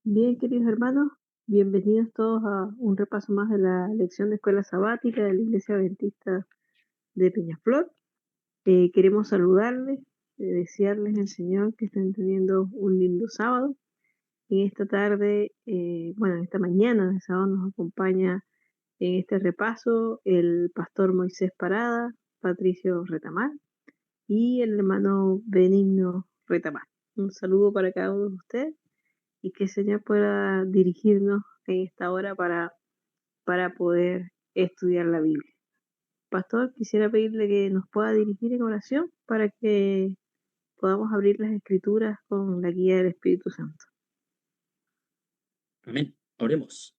Bien, queridos hermanos, bienvenidos todos a un repaso más de la lección de escuela sabática de la Iglesia Adventista de Peñaflor. Queremos saludarles, desearles en el Señor que estén teniendo un lindo sábado. En esta tarde, en esta mañana de sábado nos acompaña en este repaso el pastor Moisés Parada, Patricio Retamar y el hermano Benigno Retamar. Un saludo para cada uno de ustedes y que el Señor pueda dirigirnos en esta hora para poder estudiar la Biblia. Pastor, quisiera pedirle que nos pueda dirigir en oración para que podamos abrir las Escrituras con la guía del Espíritu Santo. Amén. Oremos.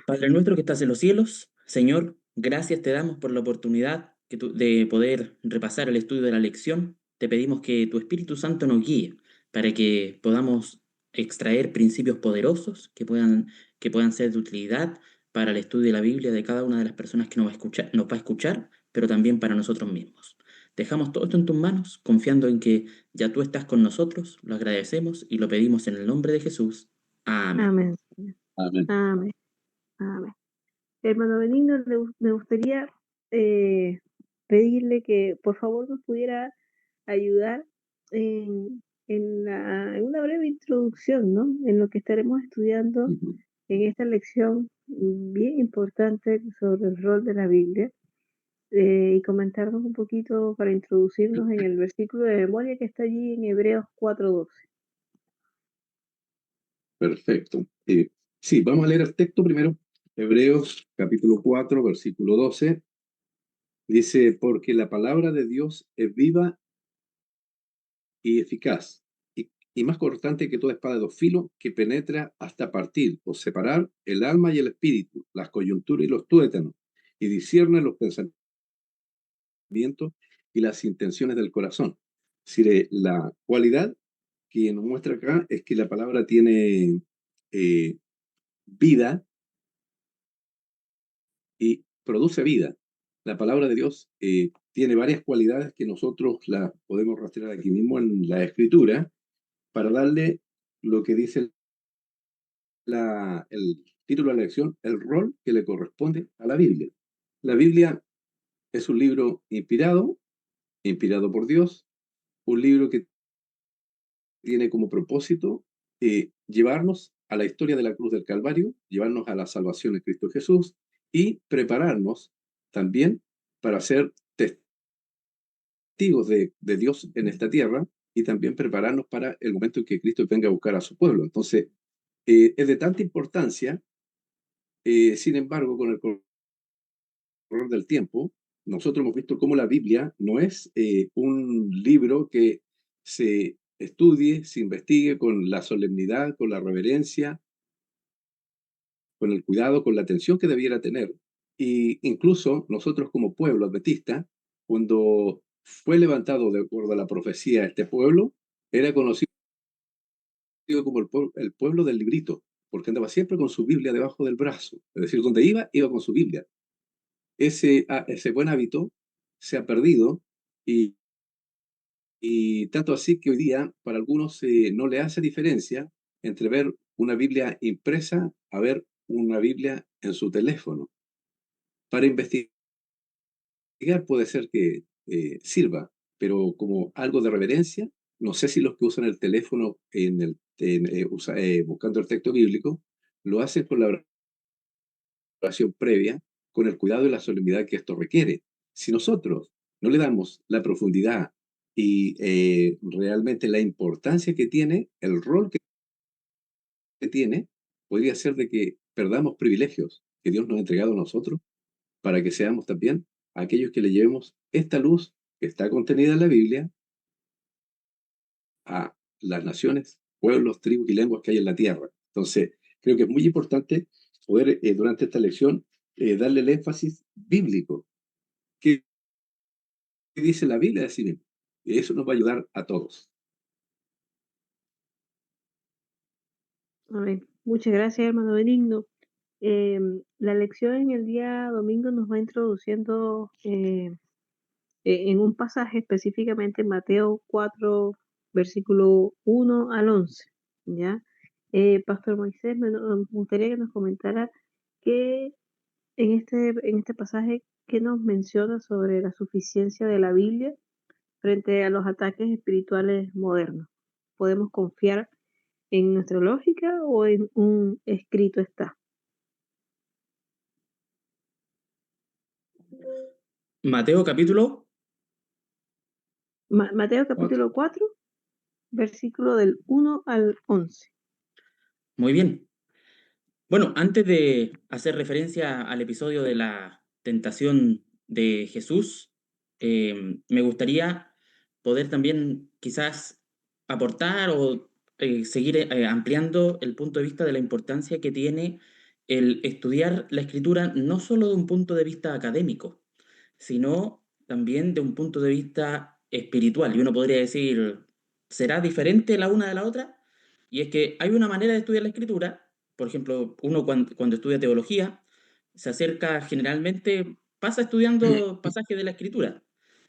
Padre nuestro que estás en los cielos, Señor, gracias te damos por la oportunidad de poder repasar el estudio de la lección. Te pedimos que tu Espíritu Santo nos guíe para que podamos extraer principios poderosos que puedan ser de utilidad para el estudio de la Biblia de cada una de las personas que nos va a escuchar, pero también para nosotros mismos. Dejamos todo esto en tus manos, confiando en que ya tú estás con nosotros, lo agradecemos y lo pedimos en el nombre de Jesús. Amén. Amén, Señor. Amén. Amén. Amén. Hermano Benigno, me gustaría pedirle que por favor nos pudiera ayudar en una breve introducción, ¿no? En lo que estaremos estudiando Ujú. en esta lección bien importante sobre el rol de la Biblia, y comentarnos un poquito para introducirnos en el versículo de memoria que está allí en Hebreos 4:12. Perfecto. Sí, vamos a leer el texto primero. Hebreos capítulo 4, versículo 12. Dice, porque la palabra de Dios es viva y eficaz, y más cortante que toda espada de dos filos, que penetra hasta partir o separar el alma y el espíritu, las coyunturas y los tuétanos, y discierne los pensamientos y las intenciones del corazón. Es decir, la cualidad que nos muestra acá es que la palabra tiene vida y produce vida. La palabra de Dios tiene varias cualidades que nosotros las podemos rastrear aquí mismo en la Escritura para darle lo que dice el título de la lección, el rol que le corresponde a la Biblia. La Biblia es un libro inspirado por Dios, un libro que tiene como propósito llevarnos a la historia de la cruz del Calvario, llevarnos a la salvación en Cristo Jesús y prepararnos también para ser testigos de Dios en esta tierra y también prepararnos para el momento en que Cristo venga a buscar a su pueblo. Entonces, es de tanta importancia, sin embargo, con el correr del tiempo, nosotros hemos visto cómo la Biblia no es un libro que se estudie, se investigue con la solemnidad, con la reverencia, con el cuidado, con la atención que debiera tener. Y incluso nosotros como pueblo adventista, cuando fue levantado de acuerdo a la profecía este pueblo, era conocido como el pueblo del librito, porque andaba siempre con su Biblia debajo del brazo. Es decir, donde iba con su Biblia. Ese buen hábito se ha perdido y, y tanto así que hoy día para algunos no le hace diferencia entre ver una Biblia impresa a ver una Biblia en su teléfono. Para investigar puede ser que sirva, pero como algo de reverencia, no sé si los que usan el teléfono buscando el texto bíblico lo hacen con la oración previa, con el cuidado y la solemnidad que esto requiere. Si nosotros no le damos la profundidad y realmente la importancia que tiene, el rol que tiene, podría ser de que perdamos privilegios que Dios nos ha entregado a nosotros para que seamos también aquellos que le llevemos esta luz que está contenida en la Biblia a las naciones, pueblos, tribus y lenguas que hay en la tierra. Entonces, creo que es muy importante poder durante esta lección darle el énfasis bíblico. ¿Qué dice la Biblia de sí mismo? Y eso nos va a ayudar a todos. Amén. Muchas gracias, hermano Benigno. La lección en el día domingo nos va introduciendo en un pasaje específicamente en Mateo 4, versículo 1 al 11, ¿ya? Pastor Moisés, me gustaría que nos comentara qué en este pasaje, qué nos menciona sobre la suficiencia de la Biblia frente a los ataques espirituales modernos. ¿Podemos confiar en nuestra lógica o en un escrito está? Mateo capítulo. Mateo capítulo 4, versículo del 1 al 11. Muy bien. Bueno, antes de hacer referencia al episodio de la tentación de Jesús, me gustaría poder también quizás aportar o seguir ampliando el punto de vista de la importancia que tiene el estudiar la escritura no solo de un punto de vista académico, sino también de un punto de vista espiritual. Y uno podría decir, ¿será diferente la una de la otra? Y es que hay una manera de estudiar la escritura. Por ejemplo, uno cuando estudia teología, se acerca generalmente, pasa estudiando pasajes de la escritura,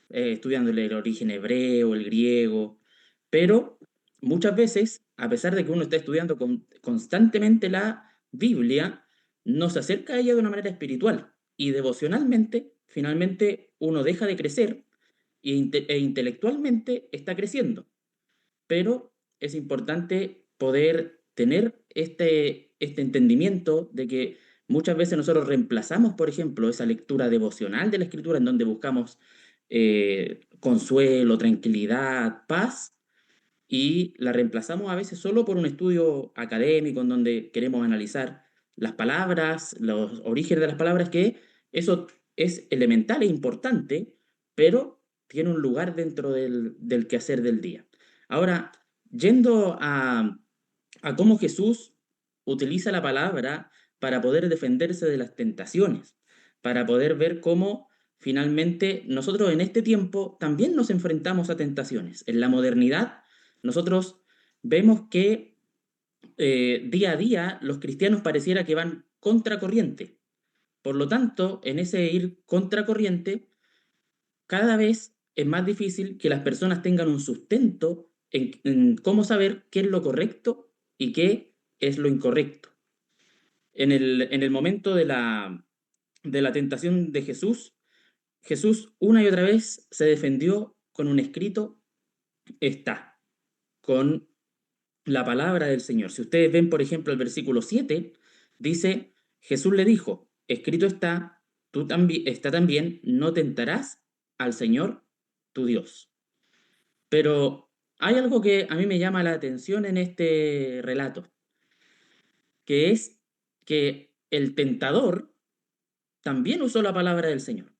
estudiándole el origen hebreo, el griego, pero muchas veces, a pesar de que uno está estudiando constantemente la Biblia, no se acerca a ella de una manera espiritual y devocionalmente, finalmente uno deja de crecer e intelectualmente está creciendo, pero es importante poder tener este entendimiento de que muchas veces nosotros reemplazamos, por ejemplo, esa lectura devocional de la Escritura en donde buscamos consuelo, tranquilidad, paz, y la reemplazamos a veces solo por un estudio académico en donde queremos analizar las palabras, los orígenes de las palabras, que eso es elemental e importante, pero tiene un lugar dentro del quehacer del día. Ahora, yendo a cómo Jesús utiliza la palabra para poder defenderse de las tentaciones, para poder ver cómo finalmente nosotros en este tiempo también nos enfrentamos a tentaciones. En la modernidad, nosotros vemos que día a día los cristianos pareciera que van contracorriente. Por lo tanto, en ese ir contracorriente, cada vez es más difícil que las personas tengan un sustento en cómo saber qué es lo correcto y qué es lo incorrecto. En el momento de la tentación de Jesús, Jesús una y otra vez se defendió con un escrito está, con la palabra del Señor. Si ustedes ven, por ejemplo, el versículo 7, dice, Jesús le dijo, escrito está, tú también, está también, no tentarás al Señor tu Dios. Pero hay algo que a mí me llama la atención en este relato, que es que el tentador también usó la palabra del Señor.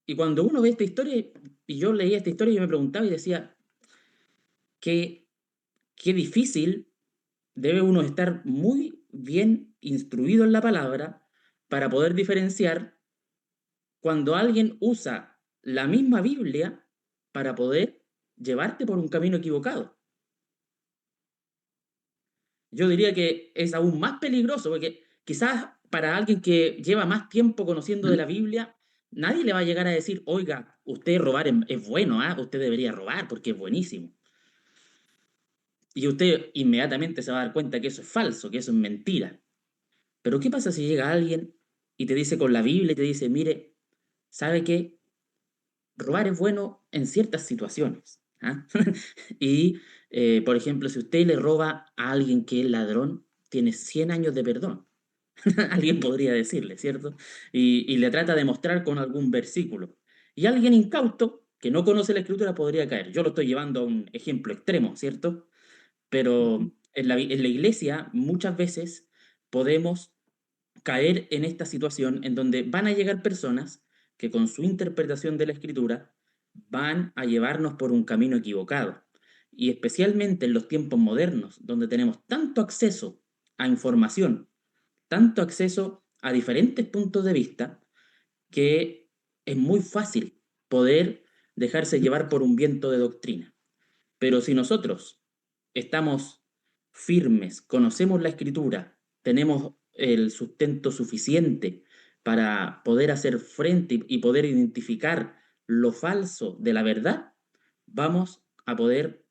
Y cuando uno ve esta historia, y yo leía esta historia, yo me preguntaba y decía, qué difícil debe uno estar muy bien instruido en la palabra para poder diferenciar cuando alguien usa la misma Biblia para poder llevarte por un camino equivocado. Yo diría que es aún más peligroso porque quizás para alguien que lleva más tiempo conociendo de la Biblia, nadie le va a llegar a decir, oiga, usted robar es bueno, ¿ah? Usted debería robar porque es buenísimo. Y usted inmediatamente se va a dar cuenta que eso es falso, que eso es mentira. Pero ¿qué pasa si llega alguien y te dice con la Biblia y te dice, mire, ¿sabe qué? Robar es bueno en ciertas situaciones. ¿Ah? Y, por ejemplo, si usted le roba a alguien que es ladrón, tiene 100 años de perdón. Alguien podría decirle, ¿cierto? Y le trata de mostrar con algún versículo. Y alguien incauto que no conoce la escritura podría caer. Yo lo estoy llevando a un ejemplo extremo, ¿cierto? Pero en la iglesia muchas veces podemos caer en esta situación en donde van a llegar personas que con su interpretación de la escritura van a llevarnos por un camino equivocado. Y especialmente en los tiempos modernos, donde tenemos tanto acceso a información, tanto acceso a diferentes puntos de vista, que es muy fácil poder dejarse llevar por un viento de doctrina. Pero si nosotros estamos firmes, conocemos la escritura, tenemos el sustento suficiente para poder hacer frente y poder identificar lo falso de la verdad, vamos a poder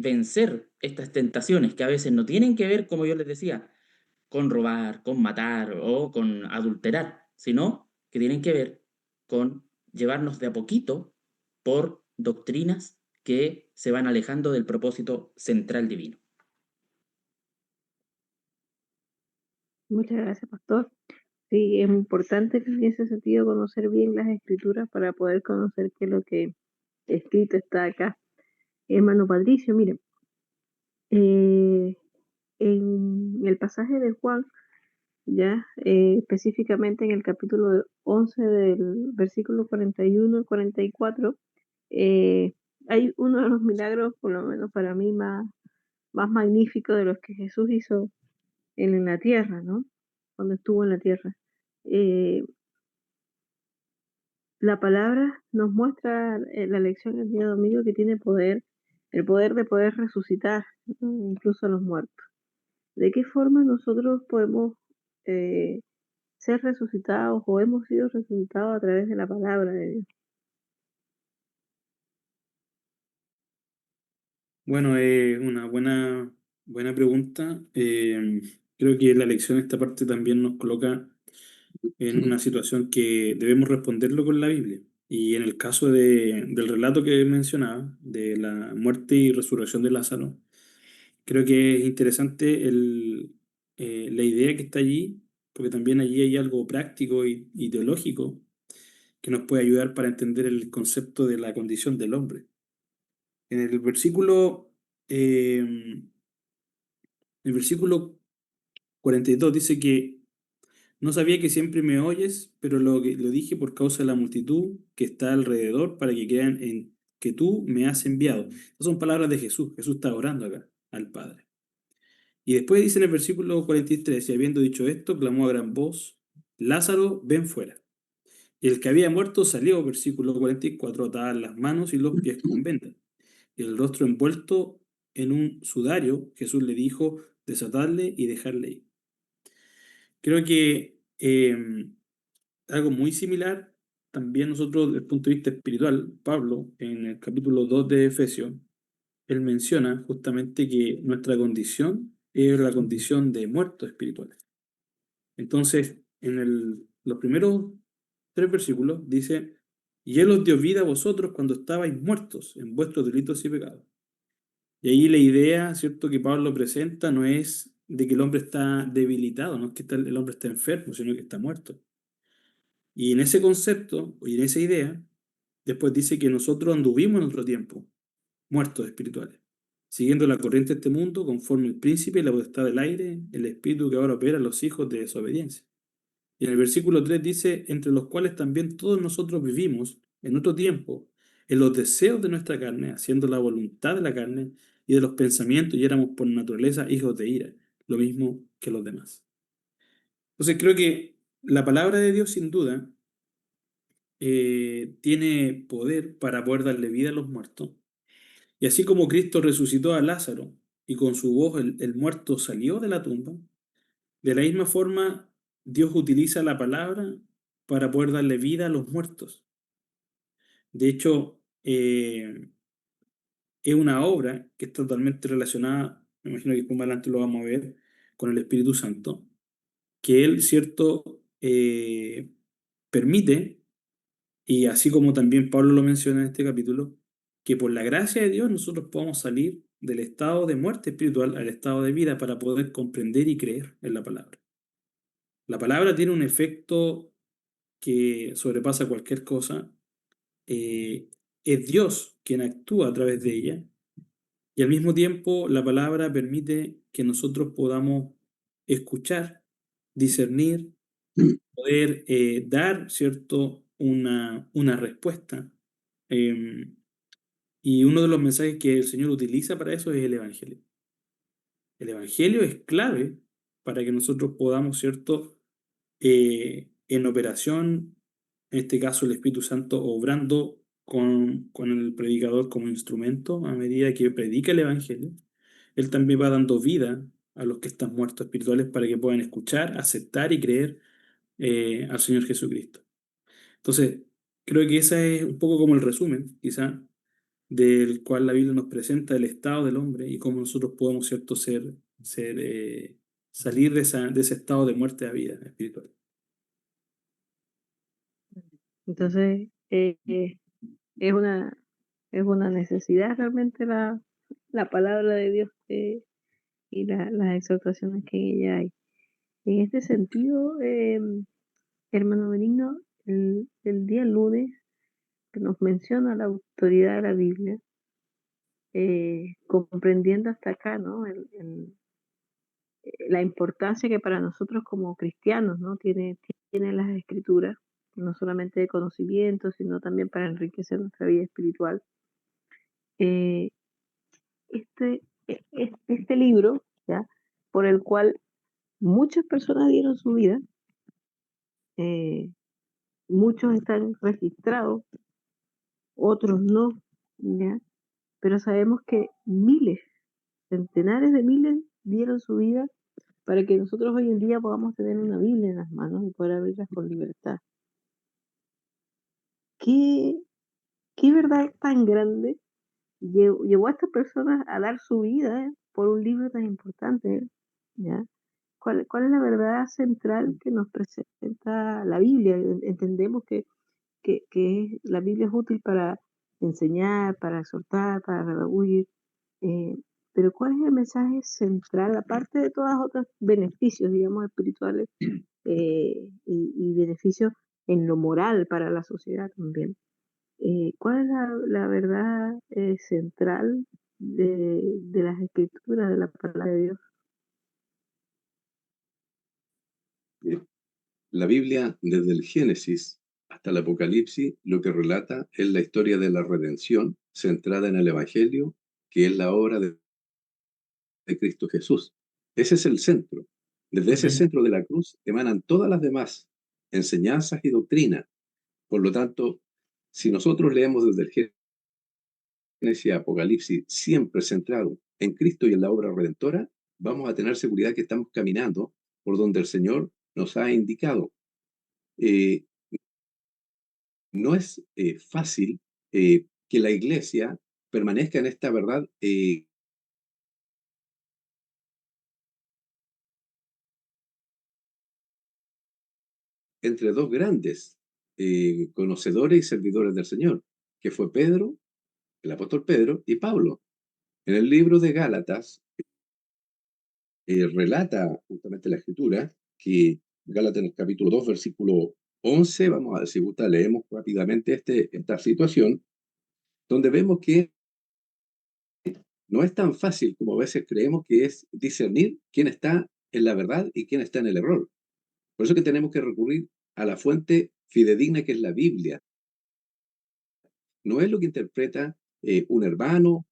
vencer estas tentaciones que a veces no tienen que ver, como yo les decía, con robar, con matar o con adulterar, sino que tienen que ver con llevarnos de a poquito por doctrinas que se van alejando del propósito central divino. Muchas gracias, pastor. Sí, es importante en ese sentido conocer bien las escrituras para poder conocer qué es lo que escrito está acá. Hermano Patricio, miren, en el pasaje de Juan, ya específicamente en el capítulo 11 del versículo 41 al 44, hay uno de los milagros, por lo menos para mí, más magníficos de los que Jesús hizo en la tierra, ¿no? Cuando estuvo en la tierra. Eh, la palabra nos muestra la lección el día domingo que tiene poder, el poder de poder resucitar, ¿no? Incluso a los muertos. ¿De qué forma nosotros podemos eh, ser resucitados o hemos sido resucitados a través de la palabra de Dios? Bueno, una buena pregunta. Creo que la lección de esta parte también nos coloca en una situación que debemos responderlo con la Biblia. Y en el caso del relato que mencionaba, de la muerte y resurrección de Lázaro, creo que es interesante la idea que está allí, porque también allí hay algo práctico y teológico que nos puede ayudar para entender el concepto de la condición del hombre. En eh, el versículo 42 dice que no sabía que siempre me oyes, pero lo dije por causa de la multitud que está alrededor para que crean en que tú me has enviado. Esas son palabras de Jesús. Jesús está orando acá al Padre. Y después dice en el versículo 43, y habiendo dicho esto, clamó a gran voz, Lázaro, ven fuera. Y el que había muerto salió, versículo 44, atadas las manos y los pies con vendas, y el rostro envuelto en un sudario. Jesús le dijo, desatadle y dejarle ir. Creo que algo muy similar, también nosotros desde el punto de vista espiritual, Pablo, en el capítulo 2 de Efesios, él menciona justamente que nuestra condición es la condición de muertos espirituales. Entonces, los primeros 3 versículos dice, y Él os dio vida a vosotros cuando estabais muertos en vuestros delitos y pecados. Y ahí la idea, ¿cierto?, que Pablo presenta no es de que el hombre está debilitado, no es que el hombre está enfermo, sino que está muerto. Y en ese concepto, y en esa idea, después dice que nosotros anduvimos en otro tiempo, muertos espirituales, siguiendo la corriente de este mundo, conforme el príncipe y la potestad del aire, el espíritu que ahora opera en los hijos de desobediencia. Y en el versículo 3 dice, entre los cuales también todos nosotros vivimos en otro tiempo, en los deseos de nuestra carne, haciendo la voluntad de la carne y de los pensamientos, y éramos por naturaleza hijos de ira, lo mismo que los demás. Entonces creo que la palabra de Dios sin duda tiene poder para poder darle vida a los muertos. Y así como Cristo resucitó a Lázaro y con su voz el muerto salió de la tumba, de la misma forma Dios utiliza la palabra para poder darle vida a los muertos. De hecho, es una obra que está totalmente relacionada, me imagino que más adelante lo vamos a ver, con el Espíritu Santo, que Él, cierto, permite, y así como también Pablo lo menciona en este capítulo, que por la gracia de Dios nosotros podamos salir del estado de muerte espiritual al estado de vida para poder comprender y creer en la palabra. La palabra tiene un efecto que sobrepasa cualquier cosa. Es Dios quien actúa a través de ella, y al mismo tiempo la palabra permite que nosotros podamos escuchar, discernir, poder dar, ¿cierto?, una respuesta. Y uno de los mensajes que el Señor utiliza para eso es el Evangelio. El Evangelio es clave para que nosotros podamos, ¿cierto?, en operación, en este caso el Espíritu Santo obrando con el predicador como instrumento a medida que predica el Evangelio, Él también va dando vida a los que están muertos espirituales para que puedan escuchar, aceptar y creer al Señor Jesucristo. Entonces, creo que ese es un poco como el resumen, quizá, del cual la Biblia nos presenta el estado del hombre y cómo nosotros podemos, ¿cierto?, salir de ese estado de muerte a vida espiritual. Entonces, es una necesidad realmente la palabra de Dios, y las exhortaciones que en ella hay. En este sentido, hermano Benigno, el día lunes que nos menciona la autoridad de la Biblia, comprendiendo hasta acá, ¿no? La importancia que para nosotros como cristianos, ¿no? Tiene las escrituras, no solamente de conocimiento, sino también para enriquecer nuestra vida espiritual. Eh, este libro, ¿ya? Por el cual muchas personas dieron su vida, eh, muchos están registrados, otros no, ¿ya? Pero sabemos que miles, centenares de miles dieron su vida para que nosotros hoy en día podamos tener una Biblia en las manos y poder abrirlas con libertad. ¿Qué, qué verdad tan grande llevó a estas personas a dar su vida por un libro tan importante? ¿Ya? ¿Cuál es la verdad central que nos presenta la Biblia? Entendemos que la Biblia es útil para enseñar, para exhortar, para redarguir, pero ¿cuál es el mensaje central, aparte de todos los otros beneficios, digamos, espirituales, y beneficios en lo moral para la sociedad también? ¿Cuál es la verdad central de las escrituras, de la palabra de Dios? La Biblia, desde el Génesis hasta el Apocalipsis, lo que relata es la historia de la redención centrada en el Evangelio, que es la obra de Cristo Jesús. Ese es el centro. Desde ese centro de la cruz emanan todas las demás enseñanzas y doctrinas. Por lo tanto, si nosotros leemos desde el Génesis y Apocalipsis, siempre centrado en Cristo y en la obra redentora, vamos a tener seguridad que estamos caminando por donde el Señor nos ha indicado. No es fácil que la iglesia permanezca en esta verdad entre dos grandes conocedores y servidores del Señor, que fue Pedro, el apóstol Pedro, y Pablo. En el libro de Gálatas relata justamente la escritura, que Gálatas en el capítulo 2, versículo 11, vamos a ver si gusta, leemos rápidamente esta situación, donde vemos que no es tan fácil como a veces creemos que es discernir quién está en la verdad y quién está en el error. Por eso que tenemos que recurrir a la fuente fidedigna que es la Biblia. No es lo que interpreta un hermano,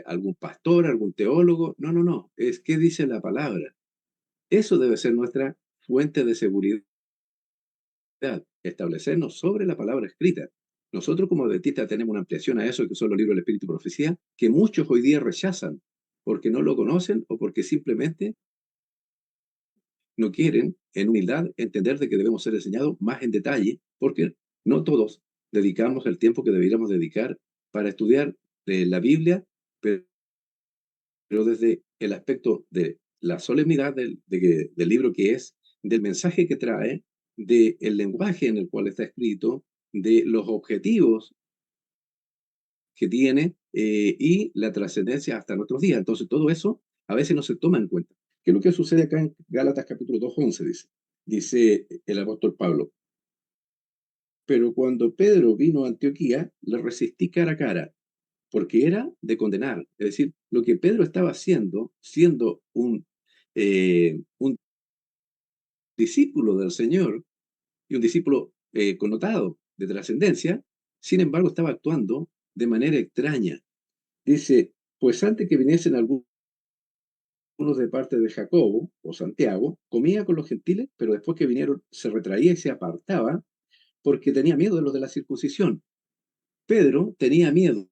algún pastor, algún teólogo. No, no, no. Es qué dice la palabra. Eso debe ser nuestra fuente de seguridad. Establecernos sobre la palabra escrita. Nosotros como adventistas tenemos una ampliación a eso, que son los libros del Espíritu y Profecía, que muchos hoy día rechazan porque no lo conocen o porque simplemente no quieren, en humildad, entender de que debemos ser enseñados más en detalle, porque no todos dedicamos el tiempo que deberíamos dedicar para estudiar la Biblia, pero desde el aspecto de la solemnidad del libro que es, del mensaje que trae, del lenguaje en el cual está escrito, de los objetivos que tiene y la trascendencia hasta nuestros días. Entonces, todo eso a veces no se toma en cuenta. ¿Qué es lo que sucede acá en Gálatas capítulo 2, 11? Dice el apóstol Pablo. Pero cuando Pedro vino a Antioquía, le resistí cara a cara, porque era de condenar. Es decir, lo que Pedro estaba haciendo, siendo un discípulo del Señor y un discípulo connotado de trascendencia, sin embargo estaba actuando de manera extraña. Dice, pues antes que viniesen algunos de parte de Jacobo o Santiago, comía con los gentiles, pero después que vinieron se retraía y se apartaba porque tenía miedo de los de la circuncisión. Pedro tenía miedo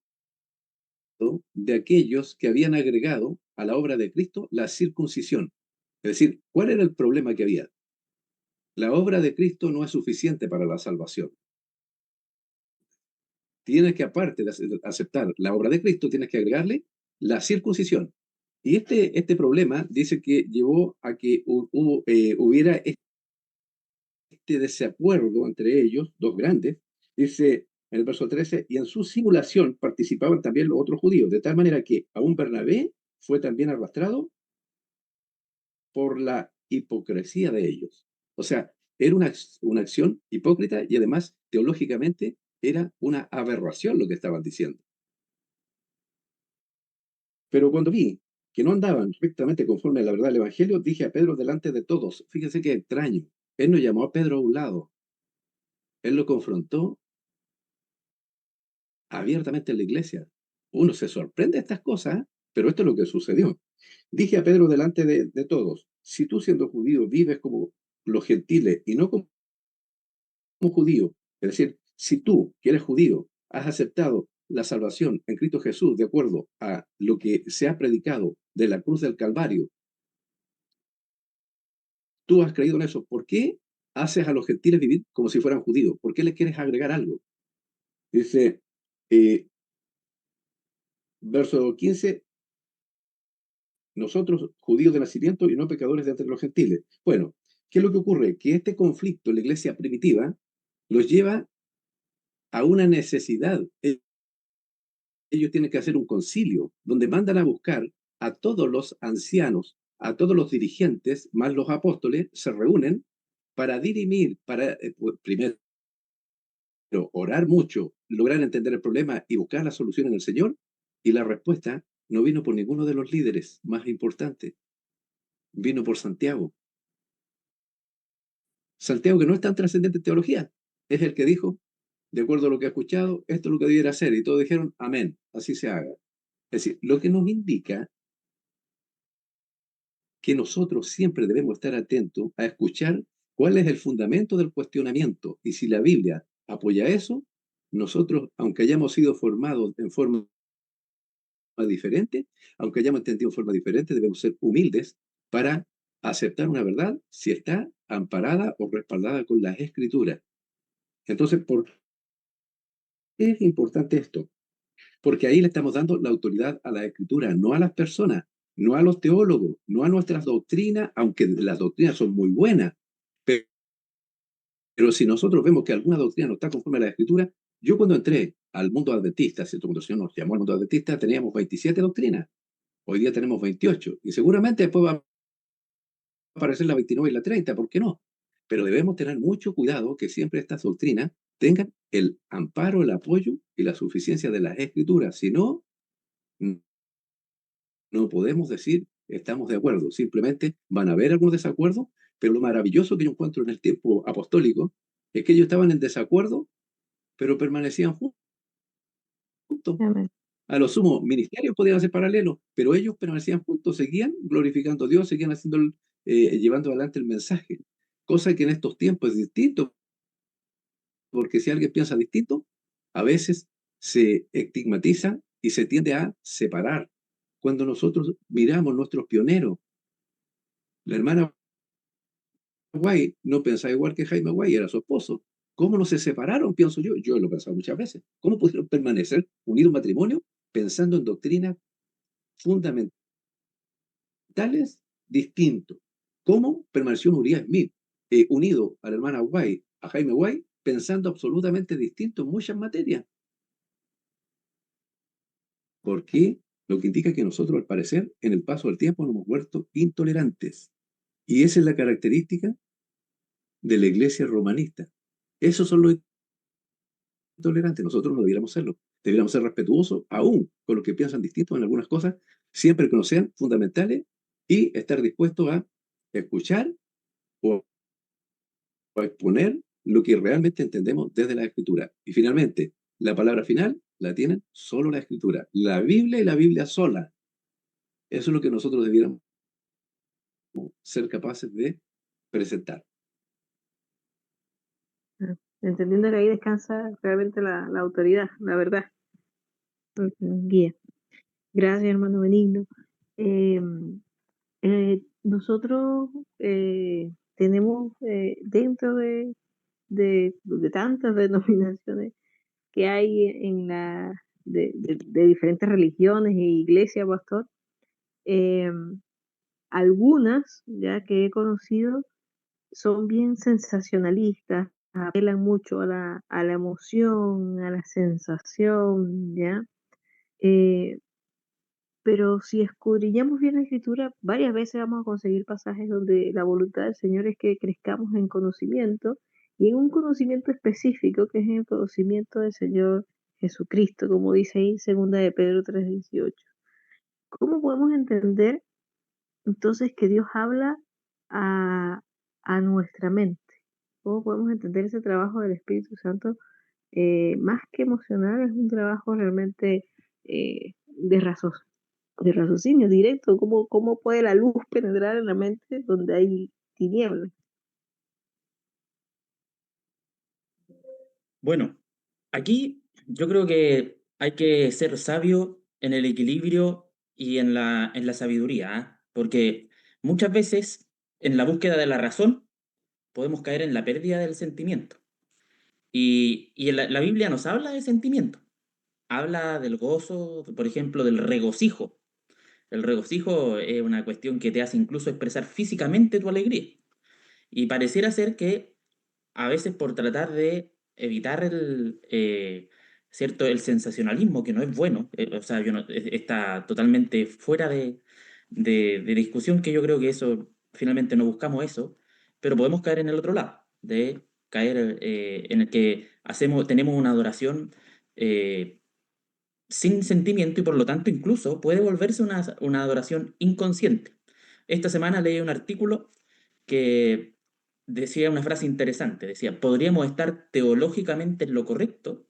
de aquellos que habían agregado a la obra de Cristo la circuncisión. Es decir, ¿cuál era el problema que había? La obra de Cristo no es suficiente para la salvación. tienes que, aparte de aceptar la obra de Cristo, tienes que agregarle la circuncisión. Y este problema dice que llevó a que hubiera este desacuerdo entre ellos, dos grandes, dice en el verso 13, y en su simulación participaban también los otros judíos, de tal manera que aún Bernabé fue también arrastrado por la hipocresía de ellos. O sea, era una acción hipócrita y además teológicamente era una aberración lo que estaban diciendo. Pero cuando vi que no andaban rectamente conforme a la verdad del Evangelio, dije a Pedro delante de todos, fíjense qué extraño, él no llamó a Pedro a un lado, él lo confrontó abiertamente en la iglesia. Uno se sorprende de estas cosas, pero esto es lo que sucedió. Dije a Pedro delante de todos, si tú siendo judío vives como los gentiles y no como judío, es decir, si tú, que eres judío, has aceptado la salvación en Cristo Jesús de acuerdo a lo que se ha predicado de la cruz del Calvario, tú has creído en eso, ¿por qué haces a los gentiles vivir como si fueran judíos? ¿Por qué le quieres agregar algo? Dice, verso 15, nosotros judíos de nacimiento y no pecadores de entre los gentiles. Bueno, ¿qué es lo que ocurre? Que este conflicto en la iglesia primitiva los lleva a una necesidad. Ellos tienen que hacer un concilio donde mandan a buscar a todos los ancianos, a todos los dirigentes, más los apóstoles, se reúnen para dirimir, para primero orar mucho, lograr entender el problema y buscar la solución en el Señor. Y la respuesta no vino por ninguno de los líderes más importantes, vino por Santiago. Santiago, que no es tan trascendente en teología, es el que dijo, de acuerdo a lo que ha escuchado, esto es lo que debiera hacer. Y todos dijeron, amén, así se haga. Es decir, lo que nos indica que nosotros siempre debemos estar atentos a escuchar cuál es el fundamento del cuestionamiento. Y si la Biblia apoya eso, nosotros, aunque hayamos sido formados en forma diferente, aunque hayamos entendido en forma diferente, debemos ser humildes para aceptar una verdad si está amparada o respaldada con las Escrituras. Entonces, ¿por qué es importante esto? Porque ahí le estamos dando la autoridad a la Escritura, no a las personas, no a los teólogos, no a nuestras doctrinas, aunque las doctrinas son muy buenas. Pero si nosotros vemos que alguna doctrina no está conforme a la Escritura, yo cuando entré al mundo adventista, ¿cierto? Cuando el Señor nos llamó al mundo adventista, teníamos 27 doctrinas. Hoy día tenemos 28. Y seguramente después va a aparecer la 29 y la 30, ¿por qué no? Pero debemos tener mucho cuidado que siempre estas doctrinas tengan el amparo, el apoyo y la suficiencia de las Escrituras. Si no, no podemos decir estamos de acuerdo. Simplemente van a haber algunos desacuerdos, pero lo maravilloso que yo encuentro en el tiempo apostólico es que ellos estaban en desacuerdo, pero permanecían juntos. Amén. A lo sumo, ministerios podían ser paralelos, pero ellos permanecían juntos, seguían glorificando a Dios, seguían haciendo llevando adelante el mensaje. Cosa que en estos tiempos es distinto, porque si alguien piensa distinto, a veces se estigmatiza y se tiende a separar. Cuando nosotros miramos nuestros pioneros, la hermana White no pensaba igual que Jaime White, era su esposo. ¿Cómo no se separaron? Pienso yo. Yo lo he pensado muchas veces. ¿Cómo pudieron permanecer unidos en matrimonio pensando en doctrinas fundamentales distintos? ¿Cómo permaneció Uriah Smith unido a la hermana White, a Jaime White, pensando absolutamente distinto en muchas materias? ¿Por qué? Lo que indica que nosotros, al parecer, en el paso del tiempo nos hemos vuelto intolerantes. Y esa es la característica de la iglesia romanista. Esos son los intolerantes. Nosotros no debiéramos serlo. Debiéramos ser respetuosos aún con los que piensan distintos en algunas cosas, siempre que no sean fundamentales, y estar dispuestos a escuchar o a exponer lo que realmente entendemos desde la Escritura. Y finalmente, la palabra final la tienen solo la Escritura. La Biblia y la Biblia sola. Eso es lo que nosotros debiéramos ser capaces de presentar. Entendiendo que ahí descansa realmente la autoridad, la verdad, lo que nos guía. Gracias, hermano Benigno. Nosotros tenemos dentro de tantas denominaciones que hay de diferentes religiones e iglesias, pastor, algunas ya que he conocido son bien sensacionalistas, apelan mucho a la emoción, a la sensación, ¿ya? Eh, pero si escudriñamos bien la escritura, varias veces vamos a conseguir pasajes donde la voluntad del Señor es que crezcamos en conocimiento y en un conocimiento específico, que es el conocimiento del Señor Jesucristo, como dice ahí en 2 de Pedro 3:18. ¿Cómo podemos entender entonces que Dios habla a, a nuestra mente? ¿Cómo podemos entender ese trabajo del Espíritu Santo? Más que emocional, es un trabajo realmente de raciocinio directo. ¿Cómo puede la luz penetrar en la mente donde hay tinieblas? Bueno, aquí yo creo que hay que ser sabio en el equilibrio y en la sabiduría, ¿ah? Porque muchas veces en la búsqueda de la razón podemos caer en la pérdida del sentimiento. Y la Biblia nos habla de sentimiento. Habla del gozo, por ejemplo, del regocijo. El regocijo es una cuestión que te hace incluso expresar físicamente tu alegría. Y pareciera ser que a veces por tratar de evitar el sensacionalismo, que no es bueno, o sea, está totalmente fuera de discusión, que yo creo que eso, finalmente no buscamos eso, pero podemos caer en el otro lado, de caer en el que tenemos una adoración eh, sin sentimiento y por lo tanto incluso puede volverse una adoración inconsciente. Esta semana leí un artículo que decía una frase interesante, decía, podríamos estar teológicamente en lo correcto,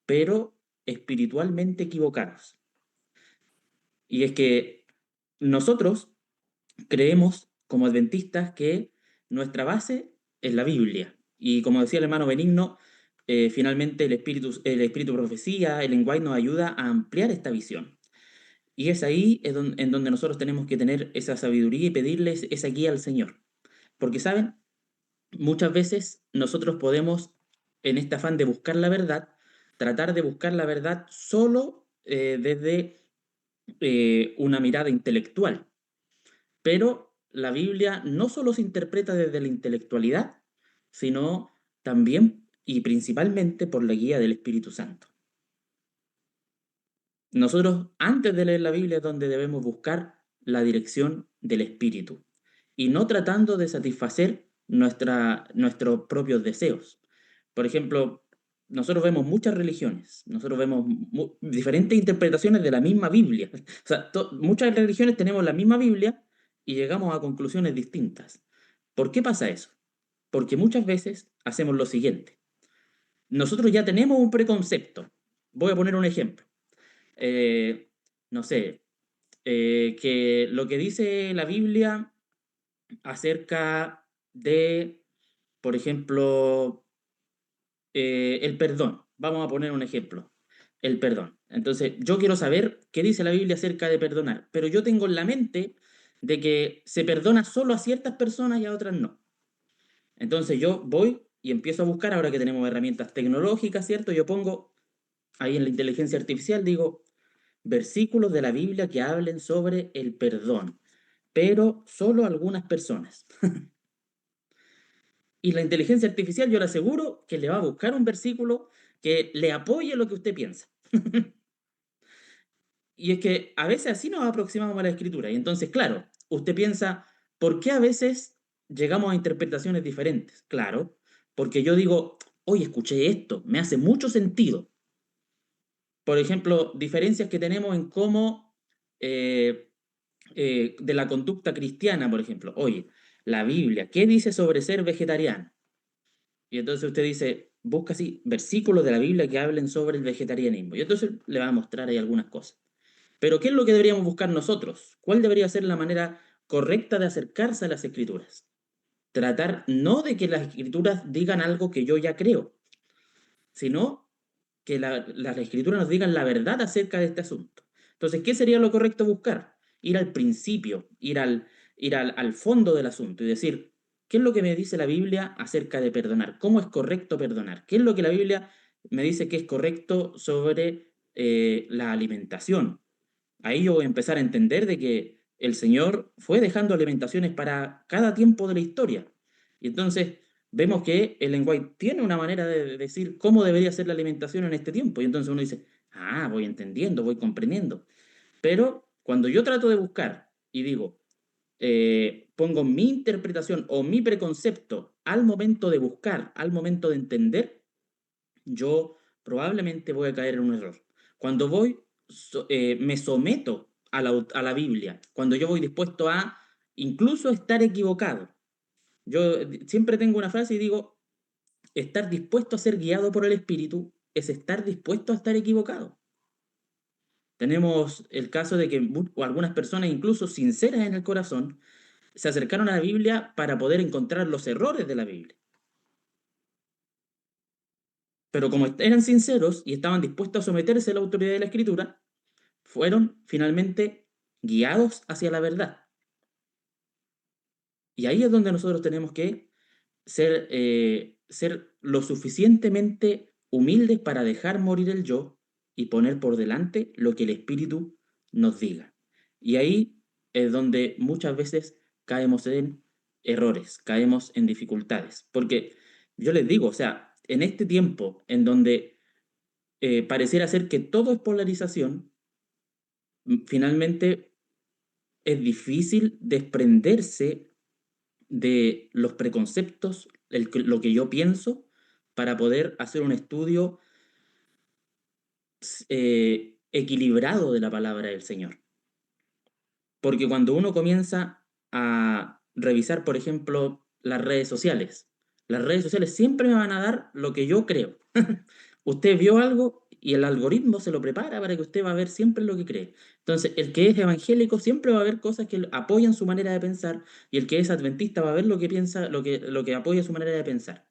pero espiritualmente equivocados. Y es que nosotros creemos como adventistas que nuestra base es la Biblia. Y como decía el hermano Benigno, finalmente el espíritu profecía, el lenguaje nos ayuda a ampliar esta visión. Y es ahí en donde nosotros tenemos que tener esa sabiduría y pedirles esa guía al Señor. Porque, ¿saben? Muchas veces nosotros podemos, en este afán de buscar la verdad, tratar de buscar la verdad solo desde una mirada intelectual. Pero la Biblia no solo se interpreta desde la intelectualidad, sino también y principalmente por la guía del Espíritu Santo. Nosotros, antes de leer la Biblia, es donde debemos buscar la dirección del Espíritu y no tratando de satisfacer nuestros propios deseos. Por ejemplo, nosotros vemos muchas religiones, nosotros vemos diferentes interpretaciones de la misma Biblia. O sea, muchas religiones tenemos la misma Biblia y llegamos a conclusiones distintas. ¿Por qué pasa eso? Porque muchas veces hacemos lo siguiente. Nosotros ya tenemos un preconcepto. Voy a poner un ejemplo. Eh, no sé, que lo que dice la Biblia acerca de, por ejemplo, el perdón. Vamos a poner un ejemplo. El perdón. Entonces, yo quiero saber qué dice la Biblia acerca de perdonar, pero yo tengo en la mente de que se perdona solo a ciertas personas y a otras no. Entonces, yo voy y empiezo a buscar, ahora que tenemos herramientas tecnológicas, ¿cierto? Yo pongo ahí en la inteligencia artificial, digo, versículos de la Biblia que hablen sobre el perdón, pero solo algunas personas. Y la inteligencia artificial, yo le aseguro que le va a buscar un versículo que le apoye lo que usted piensa. Y es que a veces así nos aproximamos a la escritura. Y entonces, claro, usted piensa, ¿por qué a veces llegamos a interpretaciones diferentes? Claro, porque yo digo, oye, escuché esto, me hace mucho sentido. Por ejemplo, diferencias que tenemos en cómo eh, de la conducta cristiana, por ejemplo. Oye, la Biblia, ¿qué dice sobre ser vegetariano? Y entonces usted dice, busca así versículos de la Biblia que hablen sobre el vegetarianismo. Y entonces le va a mostrar ahí algunas cosas. Pero ¿qué es lo que deberíamos buscar nosotros? ¿Cuál debería ser la manera correcta de acercarse a las escrituras? Tratar no de que las escrituras digan algo que yo ya creo, sino que las escrituras nos digan la verdad acerca de este asunto. Entonces, ¿qué sería lo correcto buscar? Ir al principio, ir al fondo del asunto y decir, ¿qué es lo que me dice la Biblia acerca de perdonar? ¿Cómo es correcto perdonar? ¿Qué es lo que la Biblia me dice que es correcto sobre la alimentación. Ahí yo voy a empezar a entender de que el Señor fue dejando alimentaciones para cada tiempo de la historia. Y entonces vemos que Ellen White tiene una manera de decir cómo debería ser la alimentación en este tiempo. Y entonces uno dice, voy entendiendo, voy comprendiendo. Pero cuando yo trato de buscar y digo, pongo mi interpretación o mi preconcepto al momento de buscar, al momento de entender, yo probablemente voy a caer en un error. Cuando me someto a la Biblia, cuando yo voy dispuesto a incluso estar equivocado. Yo siempre tengo una frase y digo, estar dispuesto a ser guiado por el Espíritu es estar dispuesto a estar equivocado. Tenemos el caso de que o algunas personas, incluso sinceras en el corazón, se acercaron a la Biblia para poder encontrar los errores de la Biblia. Pero como eran sinceros y estaban dispuestos a someterse a la autoridad de la Escritura, fueron finalmente guiados hacia la verdad. Y ahí es donde nosotros tenemos que ser lo suficientemente humildes para dejar morir el yo y poner por delante lo que el Espíritu nos diga. Y ahí es donde muchas veces caemos en errores, caemos en dificultades. Porque yo les digo, o sea, en este tiempo en donde pareciera ser que todo es polarización, finalmente es difícil desprenderse de los preconceptos, lo que yo pienso, para poder hacer un estudio equilibrado de la palabra del Señor. Porque cuando uno comienza a revisar, por ejemplo, las redes sociales siempre me van a dar lo que yo creo. Usted vio algo y el algoritmo se lo prepara para que usted va a ver siempre lo que cree. Entonces, el que es evangélico siempre va a ver cosas que apoyan su manera de pensar, y el que es adventista va a ver lo que piensa, lo que apoya su manera de pensar.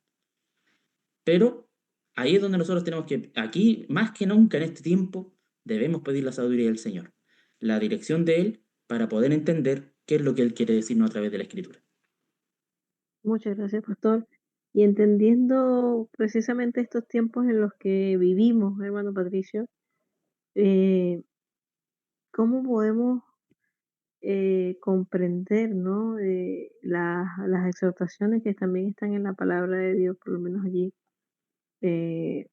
Pero ahí es donde nosotros tenemos que, aquí más que nunca en este tiempo, debemos pedir la sabiduría del Señor, la dirección de Él, para poder entender qué es lo que Él quiere decirnos a través de la Escritura. Muchas gracias, pastor. Y entendiendo precisamente estos tiempos en los que vivimos, hermano Patricio, ¿cómo podemos comprender, ¿no? Las exhortaciones que también están en la palabra de Dios, por lo menos allí, eh,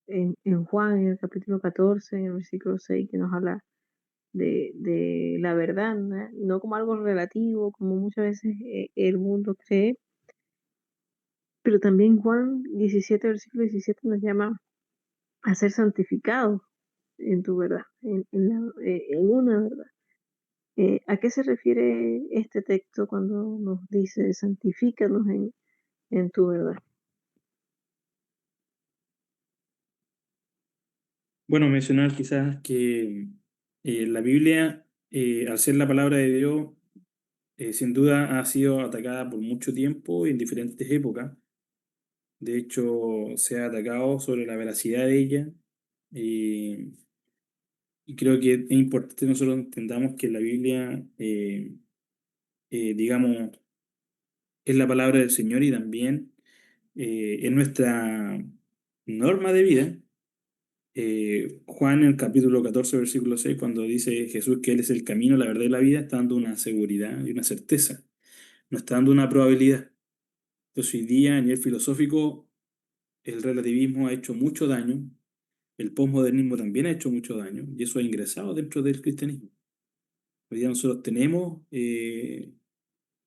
en Juan, en el capítulo 14, en el versículo 6, que nos habla de la verdad, ¿no? No como algo relativo, como muchas veces el mundo cree, pero también Juan 17, versículo 17 nos llama a ser santificados en tu verdad, en una verdad. ¿A qué se refiere este texto cuando nos dice santifícanos en tu verdad? Bueno, mencionar quizás que la Biblia, al ser la palabra de Dios, sin duda ha sido atacada por mucho tiempo y en diferentes épocas. De hecho, se ha atacado sobre la veracidad de ella. Y, y creo que es importante que nosotros entendamos que la Biblia, digamos, es la palabra del Señor y también es nuestra norma de vida. Juan en el capítulo 14, versículo 6, cuando dice Jesús que Él es el camino, la verdad y la vida, está dando una seguridad y una certeza, no está dando una probabilidad. Entonces hoy día a nivel filosófico el relativismo ha hecho mucho daño, el posmodernismo también ha hecho mucho daño y eso ha ingresado dentro del cristianismo. Hoy día nosotros tenemos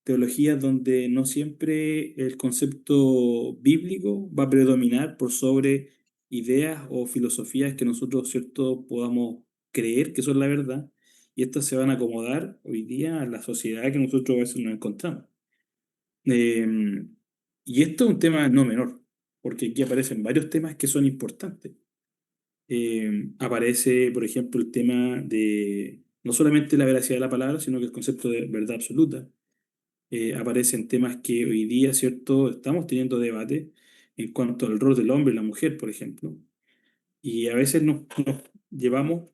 teologías donde no siempre el concepto bíblico va a predominar por sobre ideas o filosofías que nosotros, ¿cierto?, podamos creer que son la verdad, y estas se van a acomodar hoy día a la sociedad que nosotros a veces nos encontramos. Eh, y esto es un tema no menor, porque aquí aparecen varios temas que son importantes. Aparece, por ejemplo, el tema de no solamente la veracidad de la palabra, sino que el concepto de verdad absoluta. Aparecen temas que hoy día, ¿cierto?, estamos teniendo debate en cuanto al rol del hombre y la mujer, por ejemplo. Y a veces nos llevamos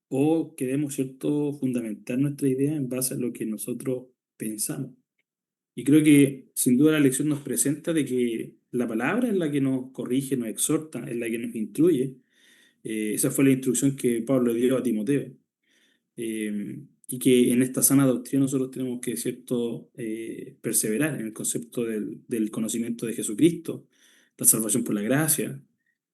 o queremos, ¿cierto?, fundamentar nuestra idea en base a lo que nosotros pensamos. Y creo que sin duda la lección nos presenta de que la palabra es la que nos corrige, nos exhorta, es la que nos instruye. Esa fue la instrucción que Pablo dio a Timoteo. Y que en esta sana doctrina nosotros tenemos que, ¿cierto?, perseverar en el concepto del conocimiento de Jesucristo, la salvación por la gracia,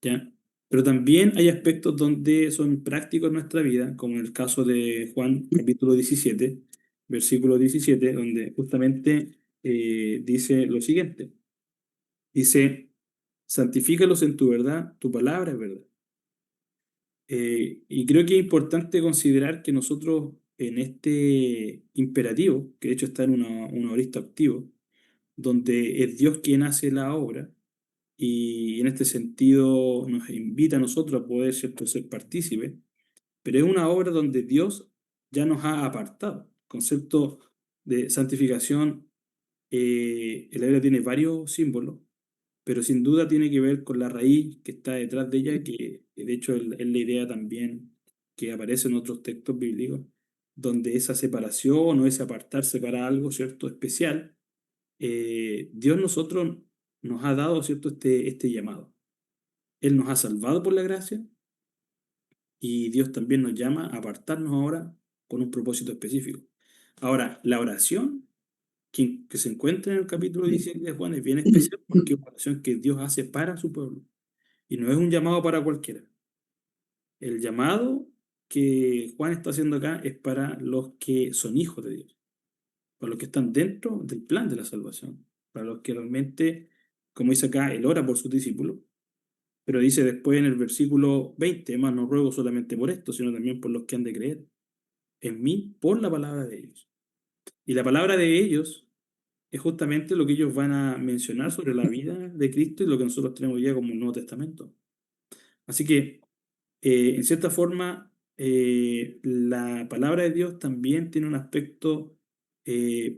¿ya? Pero también hay aspectos donde son prácticos en nuestra vida, como en el caso de Juan capítulo 17, versículo 17, donde justamente dice lo siguiente. Dice, santifícalos en tu verdad, tu palabra es verdad. Y creo que es importante considerar que nosotros en este imperativo, que de hecho está en un aoristo activo, donde es Dios quien hace la obra, y en este sentido nos invita a nosotros a poder, ¿cierto?, ser partícipes, pero es una obra donde Dios ya nos ha apartado. El concepto de santificación en la Biblia tiene varios símbolos, pero sin duda tiene que ver con la raíz que está detrás de ella, que de hecho es la idea también que aparece en otros textos bíblicos, donde esa separación o ese apartarse para algo, ¿cierto?, especial, Dios nos ha dado, ¿cierto?, este llamado. Él nos ha salvado por la gracia y Dios también nos llama a apartarnos ahora con un propósito específico. Ahora, la oración que se encuentra en el capítulo 17 de Juan es bien especial porque es una oración que Dios hace para su pueblo y no es un llamado para cualquiera. El llamado que Juan está haciendo acá es para los que son hijos de Dios, para los que están dentro del plan de la salvación, para los que realmente, como dice acá, Él ora por sus discípulos, pero dice después en el versículo 20, más no ruego solamente por esto, sino también por los que han de creer en mí por la palabra de ellos. Y la palabra de ellos es justamente lo que ellos van a mencionar sobre la vida de Cristo y lo que nosotros tenemos ya como un Nuevo Testamento. Así que, en cierta forma, la palabra de Dios también tiene un aspecto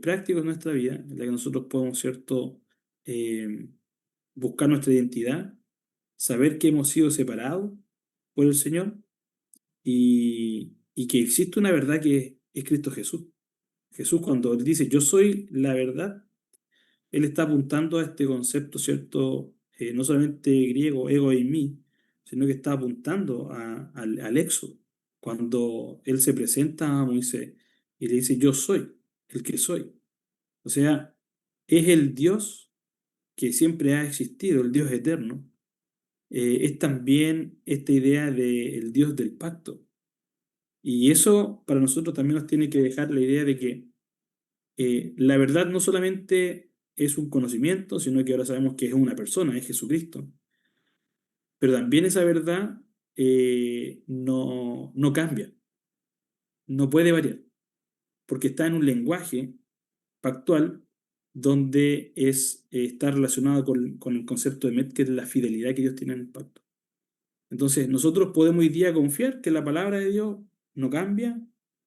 práctico en nuestra vida, en la que nosotros podemos, ¿cierto?, buscar nuestra identidad, saber que hemos sido separados por el Señor y que existe una verdad que es Cristo Jesús. Jesús, cuando Él dice, yo soy la verdad, Él está apuntando a este concepto, ¿cierto? No solamente griego, ego y mí, sino que está apuntando al éxodo. Cuando Él se presenta a Moisés y le dice, yo soy el que soy. O sea, es el Dios que siempre ha existido, el Dios eterno. Es también esta idea del Dios del pacto. Y eso para nosotros también nos tiene que dejar la idea de que la verdad no solamente es un conocimiento, sino que ahora sabemos que es una persona, es Jesucristo. Pero también esa verdad no cambia, no puede variar, porque está en un lenguaje pactual donde está relacionado con el concepto de Met, que es la fidelidad que Dios tiene en el pacto. Entonces, nosotros podemos hoy día confiar que la palabra de Dios no cambia,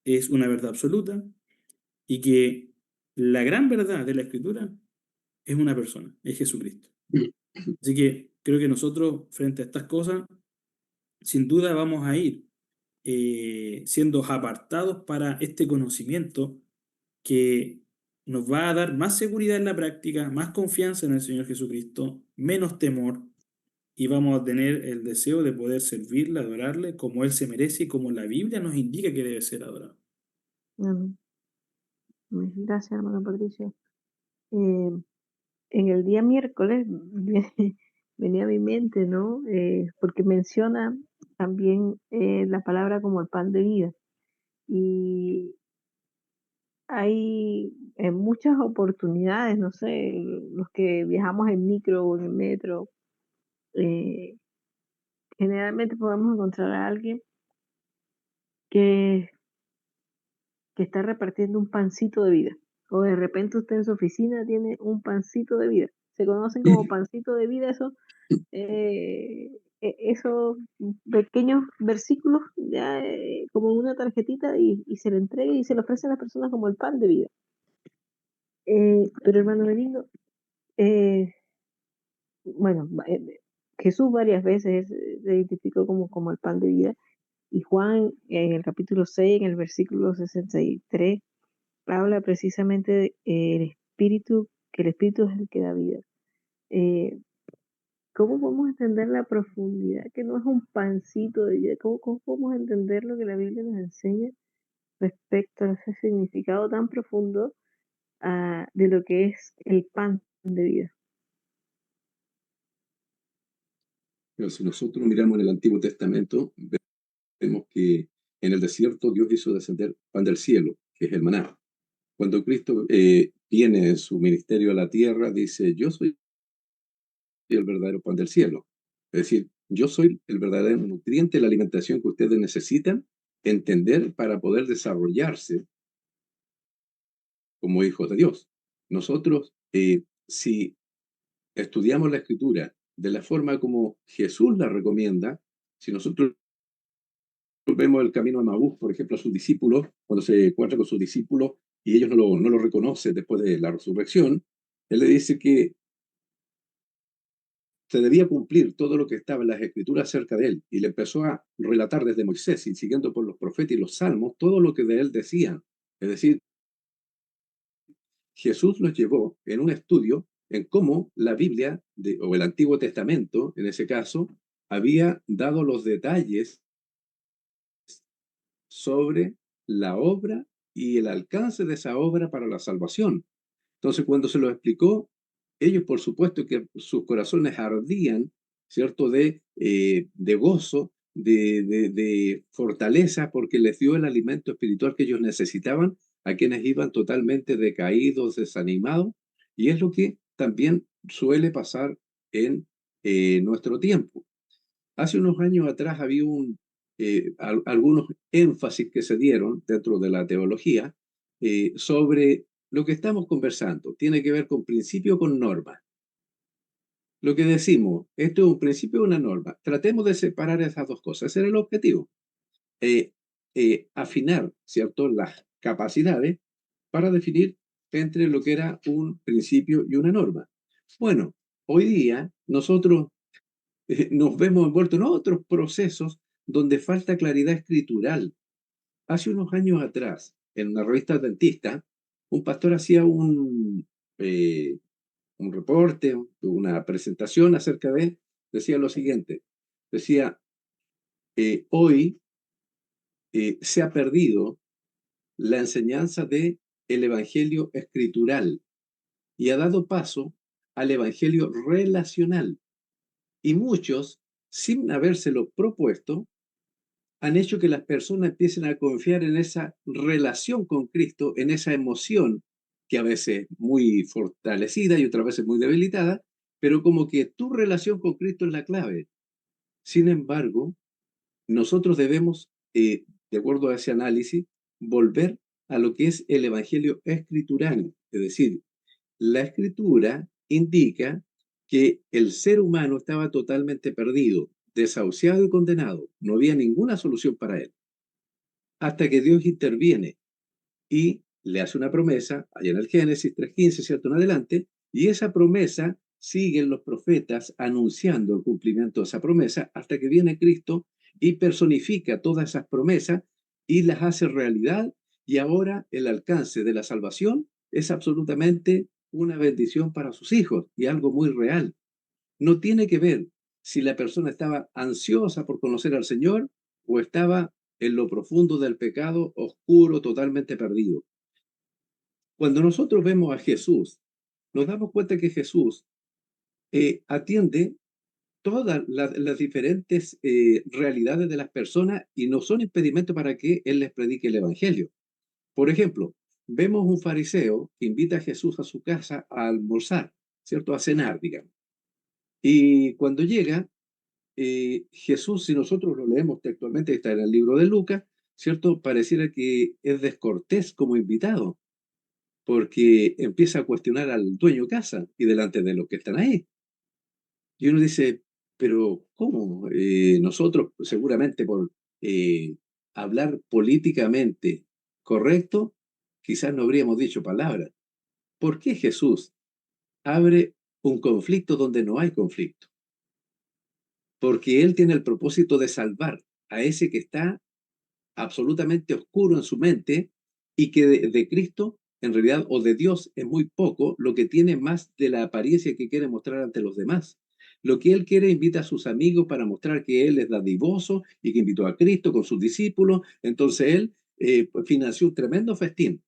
es una verdad absoluta, y que la gran verdad de la Escritura es una persona, es Jesucristo. Así que creo que nosotros, frente a estas cosas, sin duda vamos a ir siendo apartados para este conocimiento que nos va a dar más seguridad en la práctica, más confianza en el Señor Jesucristo, menos temor, y vamos a tener el deseo de poder servirle, adorarle como Él se merece y como la Biblia nos indica que debe ser adorado. Amén. Gracias, hermano Patricio. En el día miércoles venía a mi mente, ¿no? Porque menciona también la palabra como el pan de vida. Y hay muchas oportunidades, no sé, los que viajamos en micro o en el metro, eh, generalmente podemos encontrar a alguien que, que está repartiendo un pancito de vida. O de repente usted en su oficina tiene un pancito de vida. Se conocen como pancito de vida esos pequeños versículos ya como una tarjetita y se le entrega y se le ofrece a las personas como el pan de vida. Pero hermano Benigno, bueno, Jesús varias veces se identificó como el pan de vida y Juan en el capítulo 6, en el versículo 63, habla precisamente del Espíritu que el Espíritu es el que da vida. ¿Cómo podemos entender la profundidad que no es un pancito de vida? ¿Cómo podemos entender lo que la Biblia nos enseña respecto a ese significado tan profundo de lo que es el pan de vida? Pero si nosotros miramos en el Antiguo Testamento, vemos que en el desierto Dios hizo descender pan del cielo, que es el maná. Cuando Cristo viene en su ministerio a la tierra, dice, yo soy el verdadero pan del cielo. Es decir, yo soy el verdadero nutriente, la alimentación que ustedes necesitan entender para poder desarrollarse como hijos de Dios. Nosotros, si estudiamos la Escritura de la forma como Jesús la recomienda, si nosotros vemos el camino a Maús, por ejemplo, a sus discípulos, cuando se encuentra con sus discípulos y ellos no lo reconocen después de la resurrección, él le dice que se debía cumplir todo lo que estaba en las Escrituras acerca de él, y le empezó a relatar desde Moisés y siguiendo por los profetas y los salmos todo lo que de él decían. Es decir, Jesús los llevó en un estudio en cómo la Biblia, o el Antiguo Testamento, en ese caso, había dado los detalles sobre la obra y el alcance de esa obra para la salvación. Entonces, cuando se lo explicó, ellos, por supuesto, que sus corazones ardían, ¿cierto?, de gozo, de fortaleza, porque les dio el alimento espiritual que ellos necesitaban a quienes iban totalmente decaídos, desanimados, y es lo que también suele pasar en nuestro tiempo. Hace unos años atrás había algunos énfasis que se dieron dentro de la teología sobre lo que estamos conversando. Tiene que ver con principio, con norma. Lo que decimos, esto es un principio o una norma. Tratemos de separar esas dos cosas. Ese era el objetivo. Afinar, ¿cierto?, las capacidades para definir entre lo que era un principio y una norma. Bueno, hoy día nosotros nos vemos envueltos en otros procesos donde falta claridad escritural. Hace unos años atrás, en una revista adventista, un pastor hacía un reporte, una presentación acerca de, decía lo siguiente, decía, hoy se ha perdido la enseñanza del evangelio escritural y ha dado paso al evangelio relacional. Y muchos, sin habérselo propuesto, han hecho que las personas empiecen a confiar en esa relación con Cristo, en esa emoción que a veces muy fortalecida y otras veces muy debilitada, pero como que tu relación con Cristo es la clave. Sin embargo, nosotros debemos, de acuerdo a ese análisis, volver a lo que es el evangelio escritural. Es decir, la escritura indica que el ser humano estaba totalmente perdido, desahuciado y condenado. No había ninguna solución para él. Hasta que Dios interviene y le hace una promesa, allá en el Génesis 3:15, ¿cierto?, en adelante, y esa promesa siguen los profetas anunciando el cumplimiento de esa promesa hasta que viene Cristo y personifica todas esas promesas y las hace realidad, y ahora el alcance de la salvación es absolutamente una bendición para sus hijos y algo muy real. No tiene que ver si la persona estaba ansiosa por conocer al Señor o estaba en lo profundo del pecado, oscuro, totalmente perdido. Cuando nosotros vemos a Jesús, nos damos cuenta que Jesús atiende todas las diferentes realidades de las personas y no son impedimento para que Él les predique el Evangelio. Por ejemplo, vemos un fariseo que invita a Jesús a su casa a almorzar, ¿cierto?, a cenar, digamos. Y cuando llega, Jesús, si nosotros lo leemos textualmente, está en el libro de Lucas, ¿cierto?, pareciera que es descortés como invitado, porque empieza a cuestionar al dueño de casa y delante de los que están ahí. Y uno dice, pero ¿cómo? Nosotros seguramente por hablar políticamente correcto, quizás no habríamos dicho palabra. ¿Por qué Jesús abre un conflicto donde no hay conflicto? Porque Él tiene el propósito de salvar a ese que está absolutamente oscuro en su mente y que de Cristo en realidad, o de Dios, es muy poco lo que tiene más de la apariencia que quiere mostrar ante los demás. Lo que él quiere, invita a sus amigos para mostrar que él es dadivoso y que invitó a Cristo con sus discípulos. Entonces él financió un tremendo festín.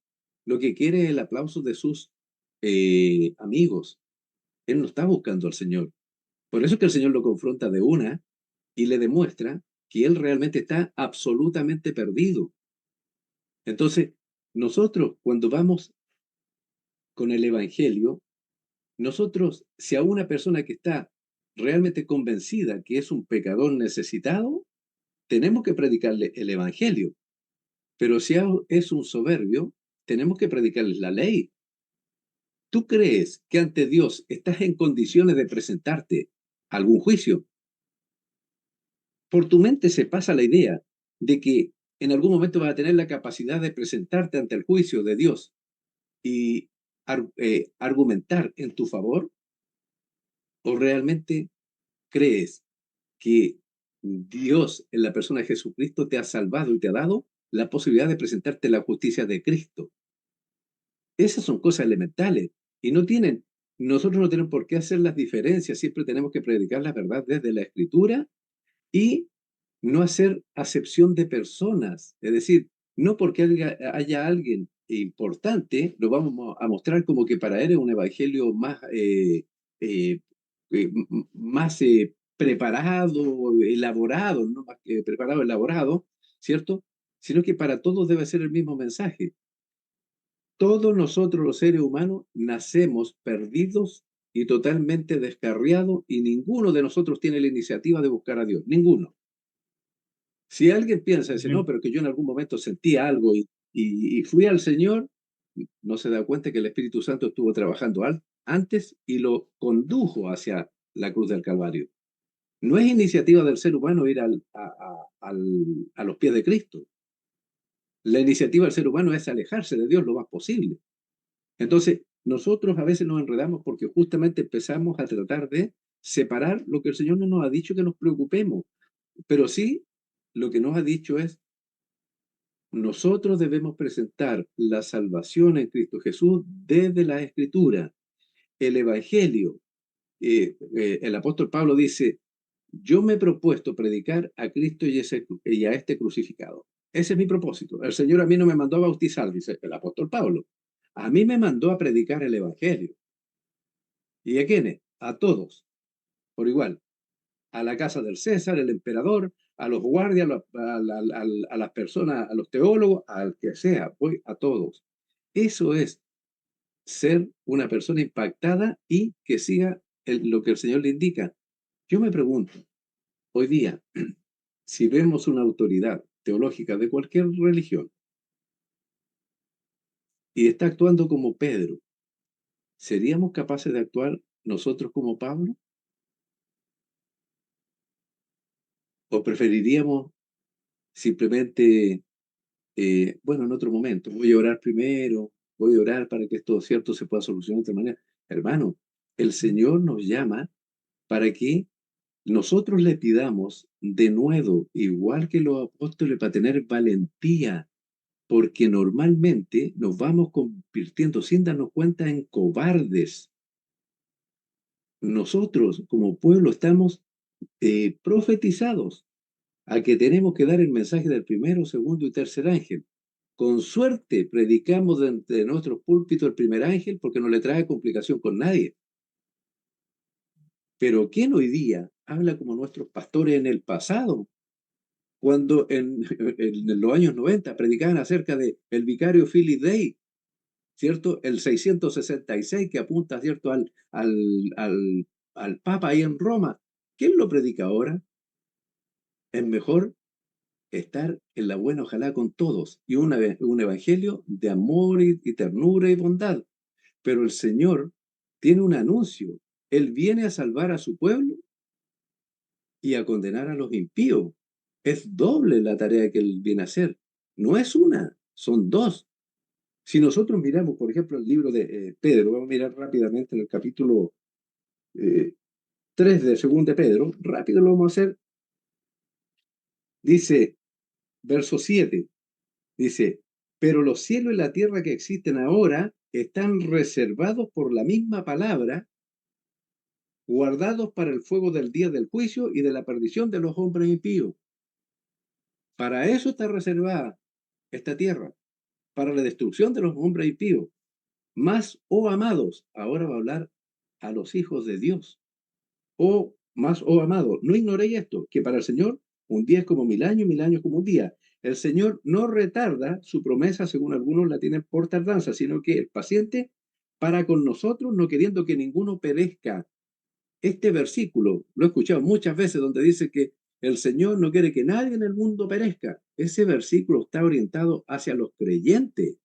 Lo que quiere es el aplauso de sus amigos. Él no está buscando al Señor. Por eso es que el Señor lo confronta de una y le demuestra que él realmente está absolutamente perdido. Entonces, nosotros cuando vamos con el Evangelio, nosotros, si a una persona que está realmente convencida que es un pecador necesitado, tenemos que predicarle el Evangelio. Pero si es un soberbio, tenemos que predicarles la ley. ¿Tú crees que ante Dios estás en condiciones de presentarte a algún juicio? Por tu mente se pasa la idea de que en algún momento vas a tener la capacidad de presentarte ante el juicio de Dios y argumentar en tu favor, o realmente crees que Dios en la persona de Jesucristo te ha salvado y te ha dado la posibilidad de presentarte la justicia de Cristo. Esas son cosas elementales y nosotros no tenemos por qué hacer las diferencias, siempre tenemos que predicar la verdad desde la Escritura y no hacer acepción de personas. Es decir, no porque haya alguien importante, lo vamos a mostrar como que para él es un evangelio más, más preparado, elaborado, no más que preparado, elaborado, ¿cierto? Sino que para todos debe ser el mismo mensaje. Todos nosotros los seres humanos nacemos perdidos y totalmente descarriados y ninguno de nosotros tiene la iniciativa de buscar a Dios, ninguno. Si alguien piensa, dice, no, pero que yo en algún momento sentí algo y fui al Señor, no se da cuenta que el Espíritu Santo estuvo trabajando antes y lo condujo hacia la cruz del Calvario. No es iniciativa del ser humano ir a los pies de Cristo. La iniciativa del ser humano es alejarse de Dios lo más posible. Entonces, nosotros a veces nos enredamos porque justamente empezamos a tratar de separar lo que el Señor no nos ha dicho que nos preocupemos. Pero sí, lo que nos ha dicho es, nosotros debemos presentar la salvación en Cristo Jesús desde la Escritura, el Evangelio. El apóstol Pablo dice, yo me he propuesto predicar a Cristo y a este crucificado. Ese es mi propósito. El Señor a mí no me mandó a bautizar, dice el apóstol Pablo. A mí me mandó a predicar el Evangelio. ¿Y a quiénes? A todos, por igual. A la casa del César, el emperador, a los guardias, a las personas, a los teólogos, al que sea, voy a todos. Eso es ser una persona impactada y que siga lo que el Señor le indica. Yo me pregunto, hoy día, si vemos una autoridad teológica de cualquier religión y está actuando como Pedro, ¿seríamos capaces de actuar nosotros como Pablo? ¿O preferiríamos simplemente, bueno, en otro momento, voy a orar primero, voy a orar para que esto cierto se pueda solucionar de otra manera? Hermano, el Señor nos llama para que nosotros le pidamos de nuevo, igual que los apóstoles, para tener valentía, porque normalmente nos vamos convirtiendo sin darnos cuenta en cobardes. Nosotros como pueblo estamos profetizados a que tenemos que dar el mensaje del primero, segundo y tercer ángel. Con suerte predicamos de nuestro púlpito el primer ángel porque no le trae complicación con nadie. Pero ¿quién hoy día habla como nuestros pastores en el pasado? Cuando en los años 90 predicaban acerca de el vicario Philip Day, ¿cierto? El 666 que apunta, ¿cierto? Al Papa ahí en Roma. ¿Quién lo predica ahora? Es mejor estar en la buena, ojalá con todos, y un evangelio de amor y ternura y bondad. Pero el Señor tiene un anuncio. Él viene a salvar a su pueblo y a condenar a los impíos. Es doble la tarea que Él viene a hacer. No es una, son dos. Si nosotros miramos, por ejemplo, el libro de Pedro, vamos a mirar rápidamente en el capítulo 3 de 2 de Pedro, rápido lo vamos a hacer. Dice, verso 7, dice, pero los cielos y la tierra que existen ahora están reservados por la misma palabra, guardados para el fuego del día del juicio y de la perdición de los hombres impíos. Para eso está reservada esta tierra, para la destrucción de los hombres impíos. Más, oh amados, ahora va a hablar a los hijos de Dios. Oh, más, oh amados, no ignoréis esto, que para el Señor un día es como 1000 años, 1000 años como un día. El Señor no retarda su promesa, según algunos la tienen por tardanza, sino que es paciente para con nosotros, no queriendo que ninguno perezca. Este versículo lo he escuchado muchas veces donde dice que el Señor no quiere que nadie en el mundo perezca. Ese versículo está orientado hacia los creyentes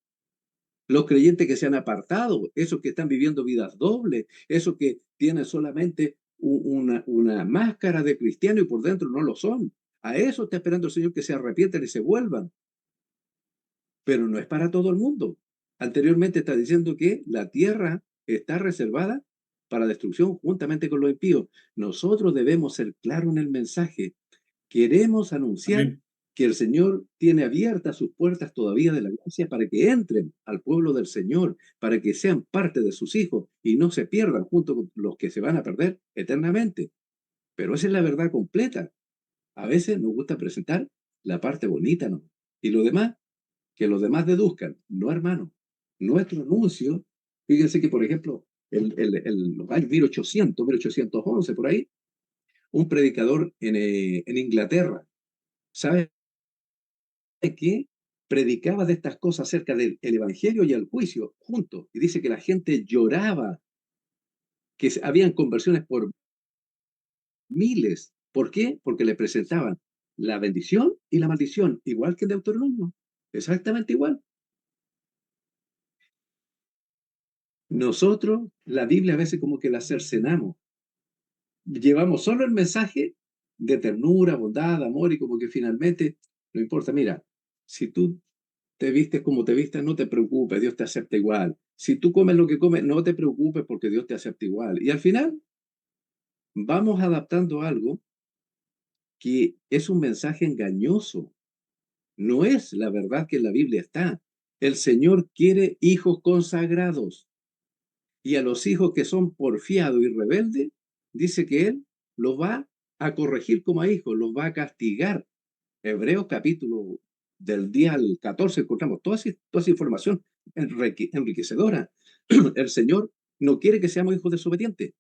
que se han apartado, esos que están viviendo vidas dobles, esos que tienen solamente una máscara de cristiano y por dentro no lo son. A eso está esperando el Señor, que se arrepientan y se vuelvan. Pero no es para todo el mundo. Anteriormente está diciendo que la tierra está reservada para destrucción juntamente con los impíos. Nosotros debemos ser claros en el mensaje. Queremos anunciar Amén. que el Señor tiene abiertas sus puertas todavía de la gracia para que entren al pueblo del Señor, para que sean parte de sus hijos y no se pierdan junto con los que se van a perder eternamente. Pero esa es la verdad completa. A veces nos gusta presentar la parte bonita, ¿no? Y lo demás, que los demás deduzcan. No, hermano. Nuestro anuncio, fíjense que, por ejemplo, en los años 1800, 1811, por ahí, un predicador en Inglaterra, ¿sabe qué? Predicaba de estas cosas acerca del evangelio y el juicio juntos. Y dice que la gente lloraba, que habían conversiones por miles. ¿Por qué? Porque le presentaban la bendición y la maldición, igual que en Deuteronomio. Exactamente igual. Nosotros, la Biblia a veces como que la cercenamos. Llevamos solo el mensaje de ternura, bondad, amor y como que finalmente, no importa, mira, si tú te vistes como te vistes, no te preocupes, Dios te acepta igual. Si tú comes lo que comes, no te preocupes porque Dios te acepta igual. Y al final vamos adaptando algo que es un mensaje engañoso. No es la verdad que en la Biblia está. El Señor quiere hijos consagrados. Y a los hijos que son porfiados y rebeldes, dice que Él los va a corregir como a hijos, los va a castigar. Hebreos capítulo del día al 14 encontramos toda esa información enriquecedora. El Señor no quiere que seamos hijos desobedientes,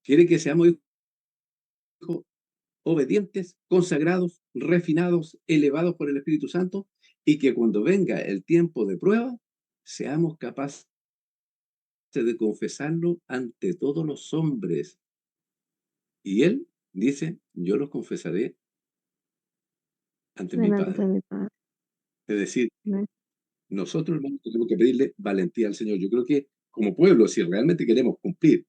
quiere que seamos hijos obedientes, consagrados, refinados, elevados por el Espíritu Santo, y que cuando venga el tiempo de prueba, seamos capaces de confesarlo ante todos los hombres. Y Él dice, yo los confesaré ante mi Delante de Padre. mi Padre. Es decir, Amén. nosotros, hermanos, tenemos que pedirle valentía al Señor. Yo creo que como pueblo, si realmente queremos cumplir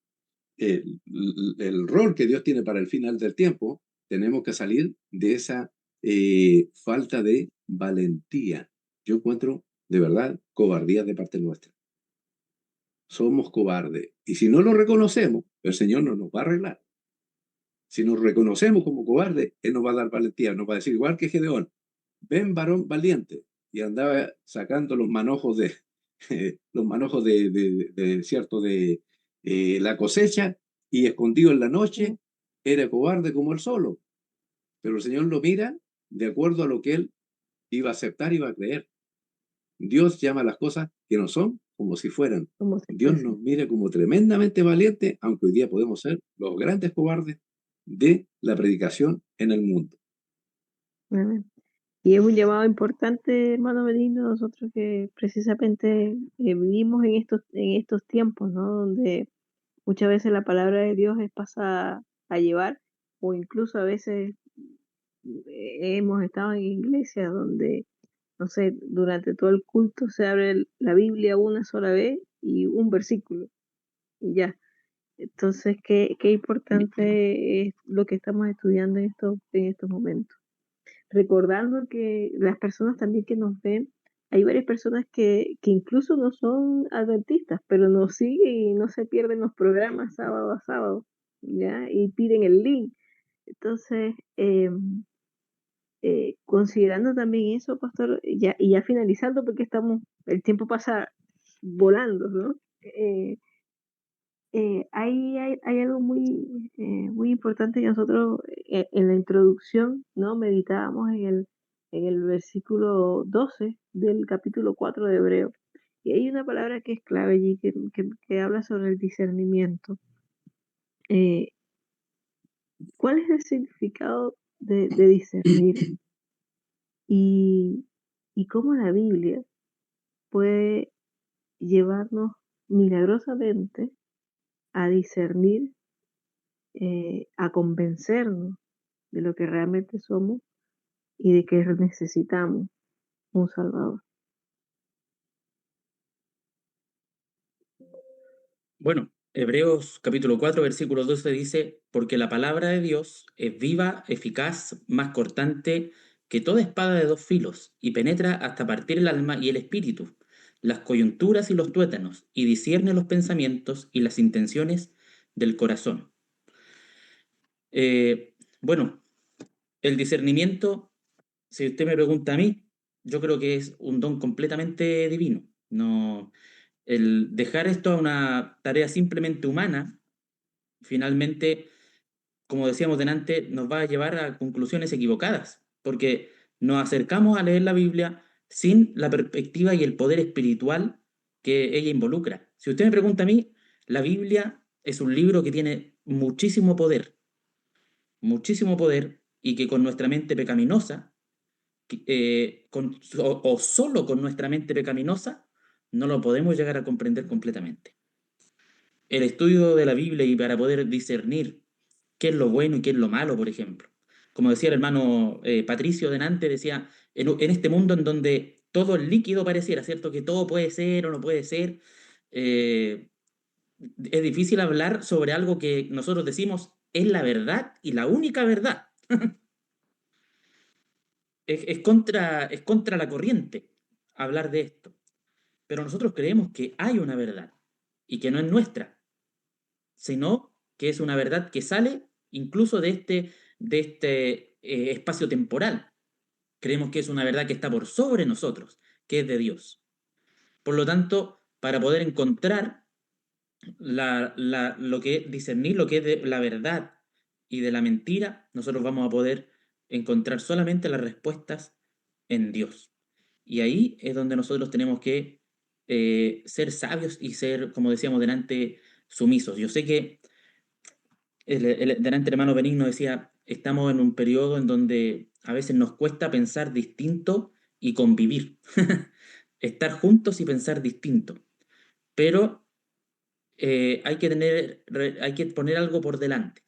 el rol que Dios tiene para el final del tiempo, tenemos que salir de esa falta de valentía. Yo encuentro, de verdad, cobardía de parte nuestra. Somos cobardes. Y si no lo reconocemos, el Señor no nos va a arreglar. Si nos reconocemos como cobardes, Él nos va a dar valentía. Nos va a decir, igual que Gedeón, ven varón valiente. Y andaba sacando los manojos cierto, de la cosecha, y escondido en la noche, era cobarde como él solo. Pero el Señor lo mira de acuerdo a lo que él iba a aceptar y iba a creer. Dios llama las cosas que no son como si fueran. Como se Dios fuese. nos mira como tremendamente valientes, aunque hoy día podemos ser los grandes cobardes de la predicación en el mundo. Amén. Y es un llamado importante, hermano Benigno, nosotros que precisamente vivimos en estos tiempos, ¿no? Donde muchas veces la palabra de Dios es pasada a llevar, o incluso a veces hemos estado en iglesias donde, no sé, durante todo el culto se abre la Biblia una sola vez y un versículo, y ya. Entonces, qué importante es lo que estamos estudiando en estos momentos. Recordando que las personas también que nos ven, hay varias personas que incluso no son adventistas, pero nos siguen y no se pierden los programas sábado a sábado, ¿ya? Y piden el link. Entonces, considerando también eso, pastor, y ya finalizando, porque el tiempo pasa volando, ¿no? Hay algo muy importante que nosotros en la introducción, ¿no? Meditábamos en el versículo 12 del capítulo 4 de Hebreo. Y hay una palabra que es clave allí, que habla sobre el discernimiento. ¿Cuál es el significado de discernir? Y cómo la Biblia puede llevarnos milagrosamente a discernir, a convencernos de lo que realmente somos y de que necesitamos un Salvador. Bueno, Hebreos capítulo 4, versículo 12 dice, porque la palabra de Dios es viva, eficaz, más cortante que toda espada de dos filos, y penetra hasta partir el alma y el espíritu, las coyunturas y los tuétanos, y discierne los pensamientos y las intenciones del corazón. Bueno, el discernimiento, si usted me pregunta a mí, yo creo que es un don completamente divino. No, el dejar esto a una tarea simplemente humana, finalmente, como decíamos delante, nos va a llevar a conclusiones equivocadas, porque nos acercamos a leer la Biblia sin la perspectiva y el poder espiritual que ella involucra. Si usted me pregunta a mí, la Biblia es un libro que tiene muchísimo poder, y que con nuestra mente pecaminosa, o solo con nuestra mente pecaminosa, no lo podemos llegar a comprender completamente. El estudio de la Biblia y para poder discernir qué es lo bueno y qué es lo malo, por ejemplo. Como decía el hermano Patricio delante, decía, en este mundo en donde todo es líquido pareciera, ¿cierto? Que todo puede ser o no puede ser. eh, es difícil hablar sobre algo que nosotros decimos es la verdad y la única verdad. Es contra la corriente hablar de esto. Pero nosotros creemos que hay una verdad y que no es nuestra, sino que es una verdad que sale incluso de este espacio temporal. Creemos que es una verdad que está por sobre nosotros, que es de Dios. Por lo tanto, para poder encontrar discernir lo que es de la verdad y de la mentira, nosotros vamos a poder encontrar solamente las respuestas en Dios. Y ahí es donde nosotros tenemos que ser sabios y ser, como decíamos delante, sumisos. Yo sé que delante el hermano Benigno decía, estamos en un periodo en donde a veces nos cuesta pensar distinto y convivir. Estar juntos y pensar distinto. Pero hay que poner algo por delante.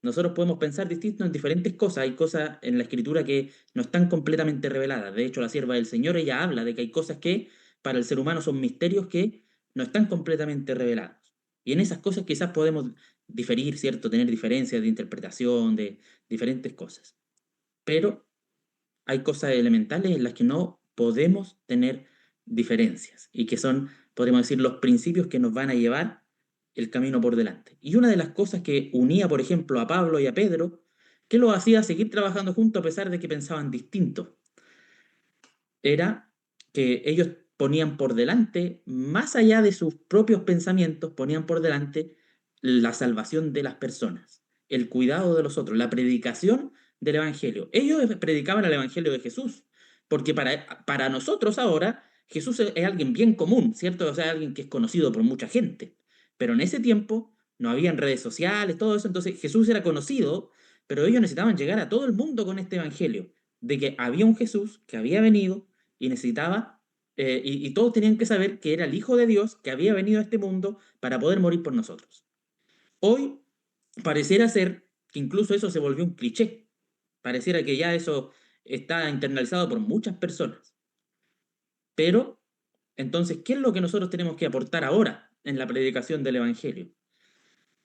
Nosotros podemos pensar distinto en diferentes cosas. Hay cosas en la Escritura que no están completamente reveladas. De hecho, la sierva del Señor, ella habla de que hay cosas que para el ser humano son misterios que no están completamente revelados. Y en esas cosas quizás podemos diferir, ¿cierto? Tener diferencias de interpretación, de diferentes cosas. Pero hay cosas elementales en las que no podemos tener diferencias y que son, podríamos decir, los principios que nos van a llevar el camino por delante. Y una de las cosas que unía, por ejemplo, a Pablo y a Pedro, que los hacía seguir trabajando juntos a pesar de que pensaban distinto, era que ellos ponían por delante, más allá de sus propios pensamientos, ponían por delante la salvación de las personas, el cuidado de los otros, la predicación del Evangelio. Ellos predicaban el Evangelio de Jesús, porque para nosotros ahora Jesús es alguien bien común, ¿cierto? O sea, alguien que es conocido por mucha gente. Pero en ese tiempo no habían redes sociales, todo eso, entonces Jesús era conocido, pero ellos necesitaban llegar a todo el mundo con este Evangelio, de que había un Jesús que había venido y necesitaba, y todos tenían que saber que era el Hijo de Dios que había venido a este mundo para poder morir por nosotros. Hoy pareciera ser que incluso eso se volvió un cliché. Pareciera que ya eso está internalizado por muchas personas. Pero, entonces, ¿qué es lo que nosotros tenemos que aportar ahora en la predicación del Evangelio?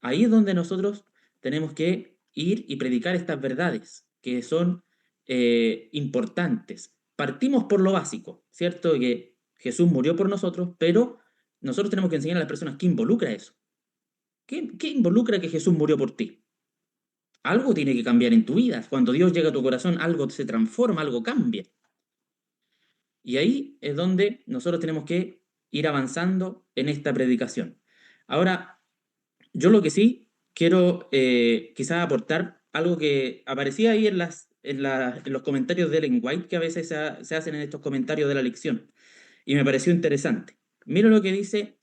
Ahí es donde nosotros tenemos que ir y predicar estas verdades que son importantes. Partimos por lo básico, ¿cierto? Que Jesús murió por nosotros, pero nosotros tenemos que enseñar a las personas qué involucra eso. ¿Qué involucra que Jesús murió por ti? Algo tiene que cambiar en tu vida. Cuando Dios llega a tu corazón, algo se transforma, algo cambia. Y ahí es donde nosotros tenemos que ir avanzando en esta predicación. Ahora, yo lo que sí quiero quizás aportar algo que aparecía ahí en los comentarios de Ellen White, que a veces se hacen en estos comentarios de la lección, y me pareció interesante. Mira lo que dice,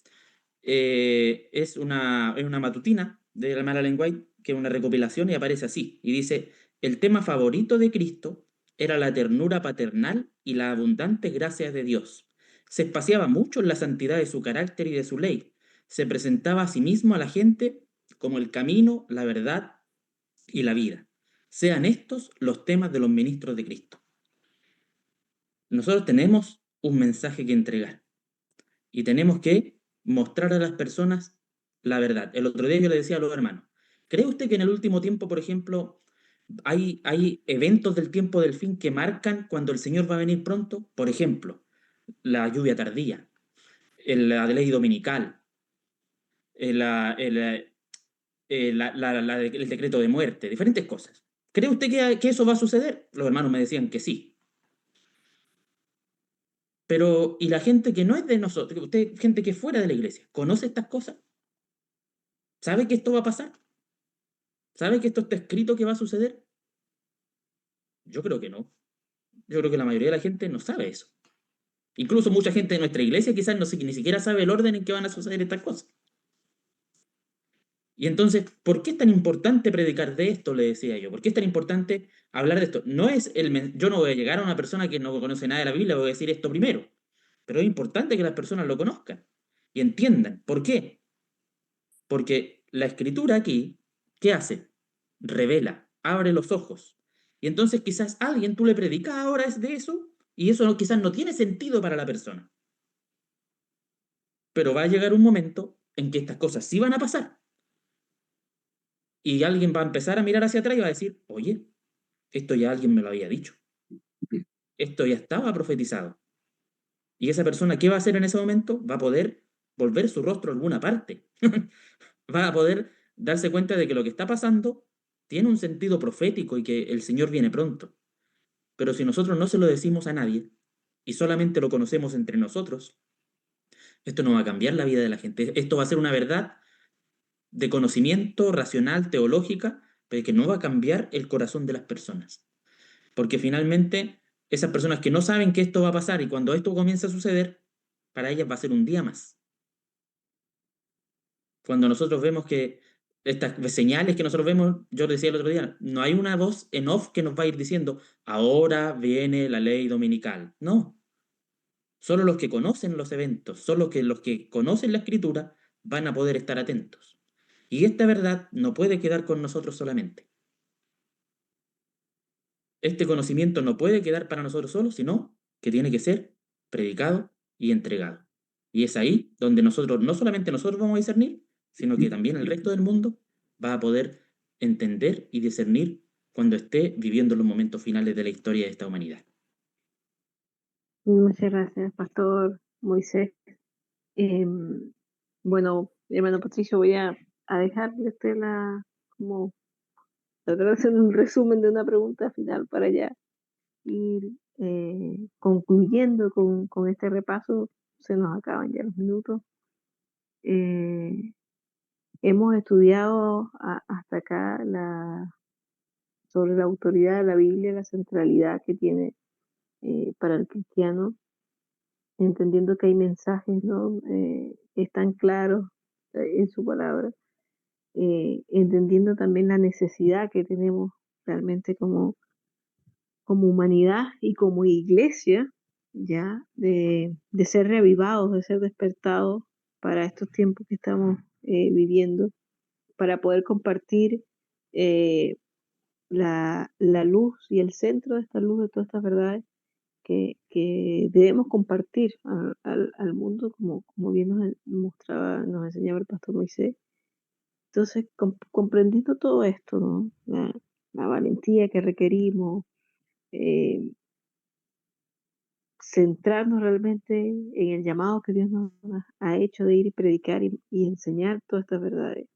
es una matutina de la hermana Ellen White, que es una recopilación, y aparece así, y dice: el tema favorito de Cristo era la ternura paternal y la abundante gracia de Dios. Se espaciaba mucho en la santidad de su carácter y de su ley. Se presentaba a sí mismo a la gente como el camino, la verdad y la vida. Sean estos los temas de los ministros de Cristo. Nosotros tenemos un mensaje que entregar y tenemos que mostrar a las personas la verdad. El otro día yo le decía a los hermanos: ¿cree usted que en el último tiempo, por ejemplo, hay eventos del tiempo del fin que marcan cuando el Señor va a venir pronto? Por ejemplo, la lluvia tardía, la ley dominical, el, el decreto de muerte, diferentes cosas. ¿Cree usted que eso va a suceder? Los hermanos me decían que sí. Pero, ¿y la gente que no es de nosotros? Usted, gente que es fuera de la iglesia, ¿conoce estas cosas? ¿Sabe que esto va a pasar? ¿Sabe que esto está escrito que va a suceder? Yo creo que no. Yo creo que la mayoría de la gente no sabe eso. Incluso mucha gente de nuestra iglesia quizás ni siquiera sabe el orden en que van a suceder estas cosas. Y entonces, ¿por qué es tan importante predicar de esto? Le decía yo. ¿Por qué es tan importante hablar de esto? No es yo no voy a llegar a una persona que no conoce nada de la Biblia, voy a decir esto primero. Pero es importante que las personas lo conozcan y entiendan. ¿Por qué? Porque la escritura aquí, ¿qué hace? Revela, abre los ojos. Y entonces quizás alguien tú le predicas ahora es de eso y eso quizás no tiene sentido para la persona. Pero va a llegar un momento en que estas cosas sí van a pasar. Y alguien va a empezar a mirar hacia atrás y va a decir: oye, esto ya alguien me lo había dicho. Esto ya estaba profetizado. Y esa persona, ¿qué va a hacer en ese momento? Va a poder volver su rostro a alguna parte. Va a poder darse cuenta de que lo que está pasando tiene un sentido profético y que el Señor viene pronto. Pero si nosotros no se lo decimos a nadie y solamente lo conocemos entre nosotros, esto no va a cambiar la vida de la gente. Esto va a ser una verdad de conocimiento racional, teológica, pero que no va a cambiar el corazón de las personas. Porque finalmente, esas personas que no saben que esto va a pasar y cuando esto comienza a suceder, para ellas va a ser un día más. Cuando nosotros vemos que estas señales que nosotros vemos, yo decía el otro día, no hay una voz en off que nos va a ir diciendo: ahora viene la ley dominical. No, solo los que conocen los eventos, solo los que conocen la escritura van a poder estar atentos. Y esta verdad no puede quedar con nosotros solamente. Este conocimiento no puede quedar para nosotros solos, sino que tiene que ser predicado y entregado. Y es ahí donde nosotros, no solamente nosotros vamos a discernir, sino que también el resto del mundo va a poder entender y discernir cuando esté viviendo los momentos finales de la historia de esta humanidad. Muchas gracias, Pastor Moisés. Bueno, hermano Patricio, voy a dejarle como tratar de hacer un resumen de una pregunta final para ya ir concluyendo con este repaso. Se nos acaban ya los minutos. Hemos estudiado hasta acá sobre la autoridad de la Biblia, la centralidad que tiene para el cristiano, entendiendo que hay mensajes, ¿no? Que están claros en su palabra, entendiendo también la necesidad que tenemos realmente como humanidad y como iglesia, ya, de ser reavivados, de ser despertados para estos tiempos que estamos viviendo, para poder compartir la luz y el centro de esta luz, de todas estas verdades que debemos compartir al mundo, como bien nos mostraba, nos enseñaba el pastor Moisés. Entonces, comprendiendo todo esto, ¿no? La valentía que requerimos, eh, centrarnos realmente en el llamado que Dios nos ha hecho de ir y predicar y enseñar todas estas verdades.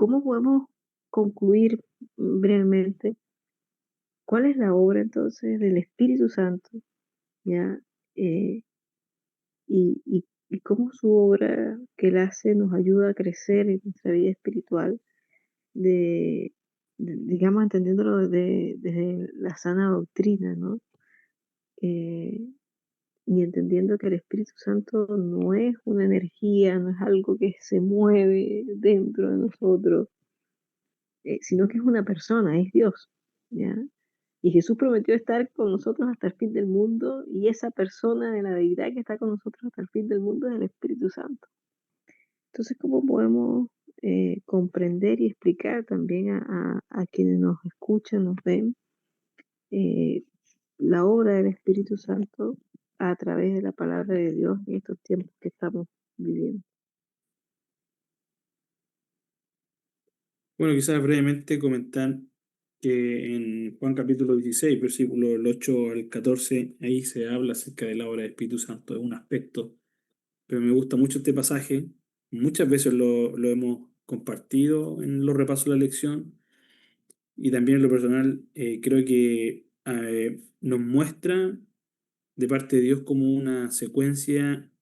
¿Cómo podemos concluir brevemente cuál es la obra entonces del Espíritu Santo? ¿Ya? Eh, y cómo su obra que él hace nos ayuda a crecer en nuestra vida espiritual, digamos, entendiéndolo desde la sana doctrina, ¿no? Y entendiendo que el Espíritu Santo no es una energía, no es algo que se mueve dentro de nosotros, sino que es una persona, es Dios, ¿ya? Y Jesús prometió estar con nosotros hasta el fin del mundo, y esa persona de la deidad que está con nosotros hasta el fin del mundo es el Espíritu Santo. Entonces, ¿cómo podemos comprender y explicar también a quienes nos escuchan, nos ven, eh, la obra del Espíritu Santo a través de la palabra de Dios en estos tiempos que estamos viviendo? Bueno, quizás brevemente comentar que en Juan capítulo 16, versículo del 8 al 14, ahí se habla acerca de la obra del Espíritu Santo, es un aspecto, pero me gusta mucho este pasaje. Muchas veces lo hemos compartido en los repasos de la lección, y también en lo personal creo que nos muestra de parte de Dios como una secuencia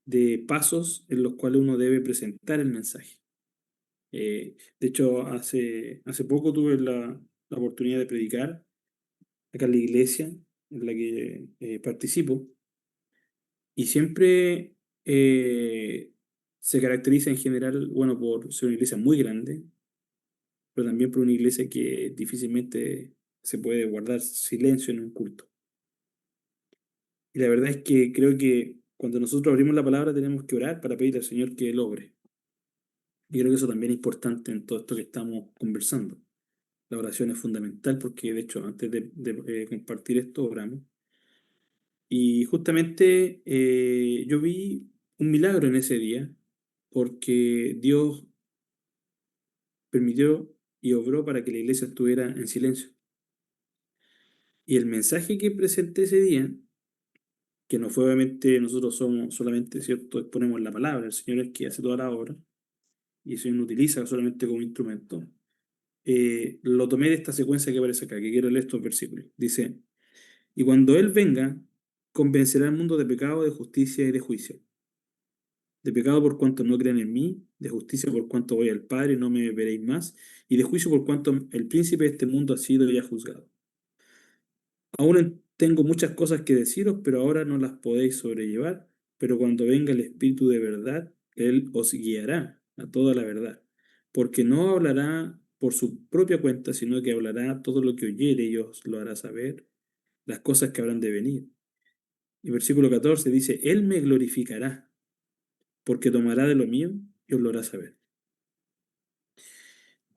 de pasos en los cuales uno debe presentar el mensaje. De hecho, hace poco tuve la oportunidad de predicar acá en la iglesia en la que participo, y siempre se caracteriza en general, bueno, por ser una iglesia muy grande, pero también por una iglesia que difícilmente se puede guardar silencio en un culto. Y la verdad es que creo que cuando nosotros abrimos la palabra tenemos que orar para pedir al Señor que Él obre. Y creo que eso también es importante en todo esto que estamos conversando. La oración es fundamental porque, de hecho, antes de compartir esto, oramos. Y justamente yo vi un milagro en ese día porque Dios permitió y obró para que la iglesia estuviera en silencio. Y el mensaje que presenté ese día, que no fue obviamente nosotros somos solamente, ¿cierto?, exponemos la palabra, el Señor es el que hace toda la obra y el Señor nos utiliza solamente como instrumento. Lo tomé de esta secuencia que aparece acá, que quiero leer estos versículos. Dice: y cuando Él venga, convencerá al mundo de pecado, de justicia y de juicio. De pecado por cuanto no crean en mí, de justicia por cuanto voy al Padre y no me veréis más, y de juicio por cuanto el príncipe de este mundo ha sido ya juzgado. Aún tengo muchas cosas que deciros, pero ahora no las podéis sobrellevar. Pero cuando venga el Espíritu de verdad, Él os guiará a toda la verdad. Porque no hablará por su propia cuenta, sino que hablará todo lo que oyere y os lo hará saber, las cosas que habrán de venir. Y versículo 14 dice: Él me glorificará, porque tomará de lo mío y os lo hará saber.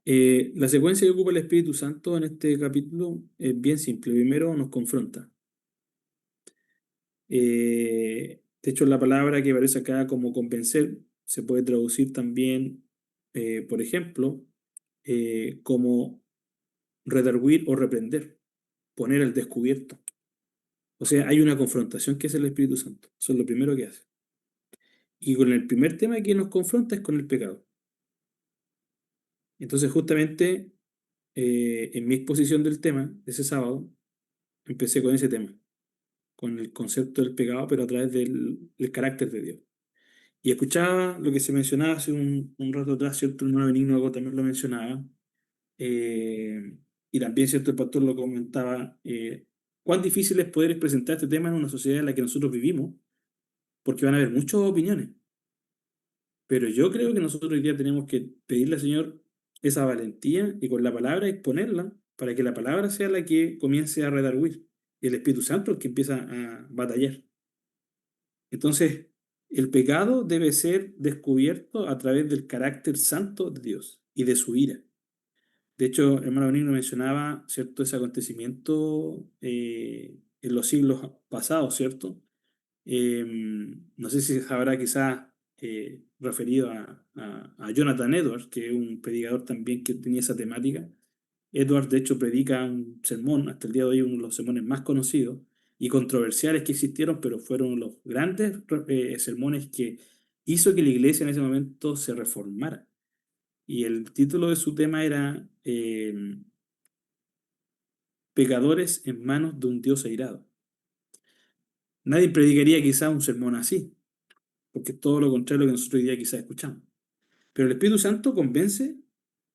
La secuencia que ocupa el Espíritu Santo en este capítulo es bien simple. Primero nos confronta. De hecho, la palabra que aparece acá como convencer se puede traducir también, por ejemplo, como redarguir o reprender, poner al descubierto. O sea, hay una confrontación que es el Espíritu Santo. Eso es lo primero que hace. Y con el primer tema que nos confronta es con el pecado. Entonces, justamente, en mi exposición del tema de ese sábado, empecé con ese tema, con el concepto del pecado, pero a través del carácter de Dios. Y escuchaba lo que se mencionaba hace un rato atrás, ¿cierto? El hermano Benigno algo también lo mencionaba. Y también, ¿cierto? El pastor lo comentaba. Cuán difícil es poder presentar este tema en una sociedad en la que nosotros vivimos, porque van a haber muchas opiniones. Pero yo creo que nosotros hoy día tenemos que pedirle al Señor esa valentía y con la palabra exponerla para que la palabra sea la que comience a redarguir y el Espíritu Santo el que empieza a batallar. Entonces, el pecado debe ser descubierto a través del carácter santo de Dios y de su ira. De hecho, el hermano Benigno mencionaba, ¿cierto?, ese acontecimiento en los siglos pasados, ¿cierto? No sé si se habrá quizás referido a Jonathan Edwards, que es un predicador también que tenía esa temática. Edwards, de hecho, predica un sermón, hasta el día de hoy uno de los sermones más conocidos y controversiales que existieron, pero fueron los grandes sermones que hizo que la iglesia en ese momento se reformara. Y el título de su tema era Pecadores en manos de un Dios airado. Nadie predicaría quizá un sermón así, porque es todo lo contrario a lo que nosotros hoy día quizás escuchamos. Pero el Espíritu Santo convence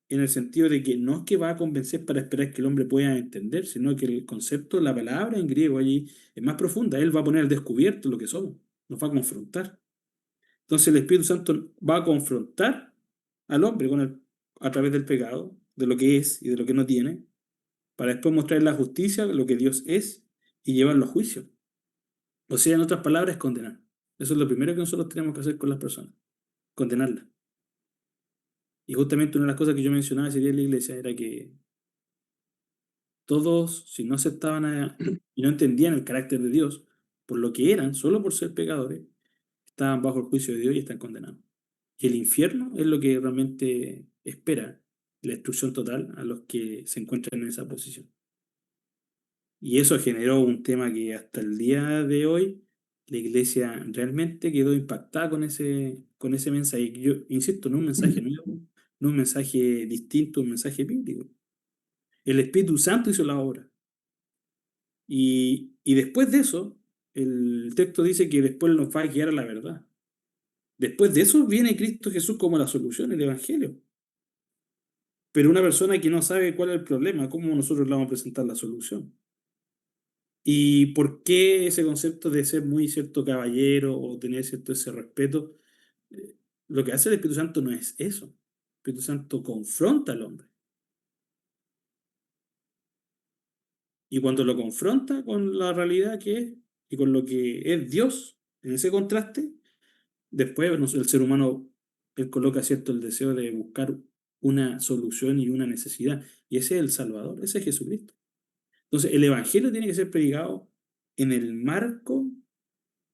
en el sentido de que no es que va a convencer para esperar que el hombre pueda entender, sino que el concepto, la palabra en griego allí es más profunda. Él va a poner al descubierto lo que somos, nos va a confrontar. Entonces el Espíritu Santo va a confrontar al hombre a través del pecado, de lo que es y de lo que no tiene, para después mostrar la justicia, lo que Dios es, y llevarlo a juicio. O sea, en otras palabras, condenar. Eso es lo primero que nosotros tenemos que hacer con las personas, condenarlas. Y justamente una de las cosas que yo mencionaba ese día en la iglesia era que todos, si no aceptaban y no entendían el carácter de Dios por lo que eran, solo por ser pecadores, estaban bajo el juicio de Dios y están condenados. Y el infierno es lo que realmente espera, la destrucción total a los que se encuentran en esa posición. Y eso generó un tema que hasta el día de hoy la iglesia realmente quedó impactada con ese mensaje. Yo insisto, no es un mensaje nuevo, no es un mensaje distinto, un mensaje bíblico. El Espíritu Santo hizo la obra. Y después de eso, el texto dice que después nos va a guiar a la verdad. Después de eso viene Cristo Jesús como la solución, el Evangelio. Pero una persona que no sabe cuál es el problema, ¿cómo nosotros le vamos a presentar la solución? ¿Y por qué ese concepto de ser muy cierto caballero o tener cierto ese respeto? Lo que hace el Espíritu Santo no es eso. El Espíritu Santo confronta al hombre. Y cuando lo confronta con la realidad que es y con lo que es Dios, en ese contraste, después el ser humano, él coloca cierto el deseo de buscar una solución y una necesidad. Y ese es el Salvador, ese es Jesucristo. Entonces, el Evangelio tiene que ser predicado en el marco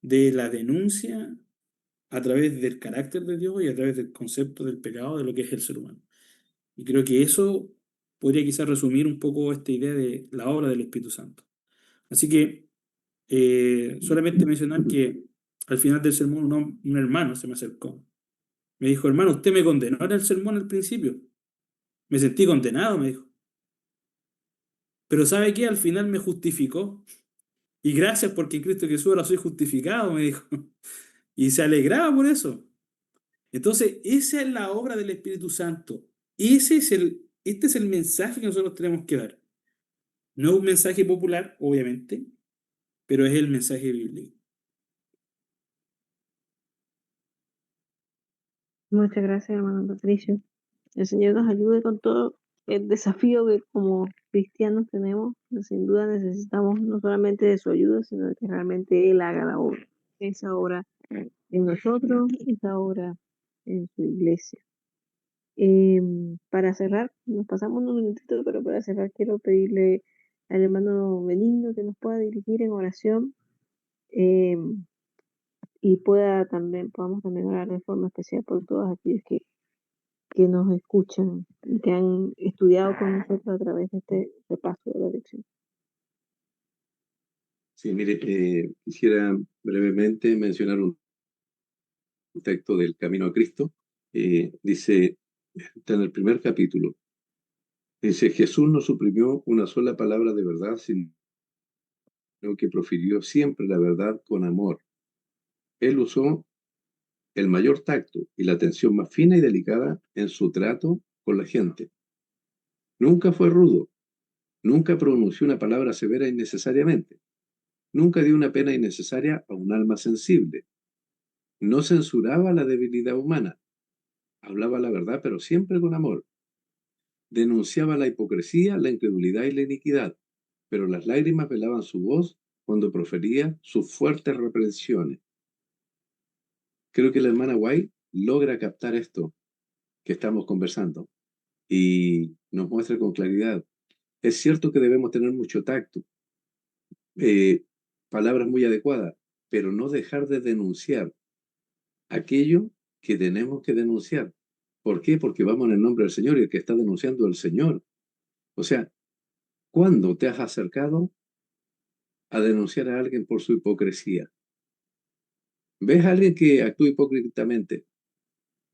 de la denuncia a través del carácter de Dios y a través del concepto del pecado de lo que es el ser humano. Y creo que eso podría quizás resumir un poco esta idea de la obra del Espíritu Santo. Así que solamente mencionar que al final del sermón un hermano se me acercó. Me dijo, hermano, usted me condenó en el sermón al principio. Me sentí condenado, me dijo. Pero ¿sabe qué? Al final me justificó. Y gracias porque en Cristo Jesús ahora soy justificado, me dijo. Y se alegraba por eso. Entonces, esa es la obra del Espíritu Santo. Este es el mensaje que nosotros tenemos que dar. No es un mensaje popular, obviamente, pero es el mensaje bíblico. Muchas gracias, hermano Patricio. El Señor nos ayude con todo el desafío que como cristianos tenemos. Sin duda necesitamos no solamente de su ayuda, sino de que realmente Él haga la obra. Esa obra en nosotros, esa obra en su iglesia. Para cerrar, nos pasamos unos minutitos, pero para cerrar quiero pedirle al hermano Benigno que nos pueda dirigir en oración y podamos también orar de forma especial por todos aquellos que nos escuchan y que han estudiado con nosotros a través de este repaso de la lección. Sí, mire, quisiera brevemente mencionar un texto del Camino a Cristo. Dice, está en el primer capítulo, dice, Jesús no suprimió una sola palabra de verdad, sino que profirió siempre la verdad con amor. Él usó el mayor tacto y la atención más fina y delicada en su trato con la gente. Nunca fue rudo, nunca pronunció una palabra severa innecesariamente, nunca dio una pena innecesaria a un alma sensible. No censuraba la debilidad humana, hablaba la verdad, pero siempre con amor. Denunciaba la hipocresía, la incredulidad y la iniquidad, pero las lágrimas velaban su voz cuando profería sus fuertes reprensiones. Creo que la hermana White logra captar esto que estamos conversando y nos muestra con claridad. Es cierto que debemos tener mucho tacto, palabras muy adecuadas, pero no dejar de denunciar aquello que tenemos que denunciar. ¿Por qué? Porque vamos en el nombre del Señor y el que está denunciando es el Señor. O sea, ¿cuándo te has acercado a denunciar a alguien por su hipocresía? ¿Ves a alguien que actúa hipócritamente?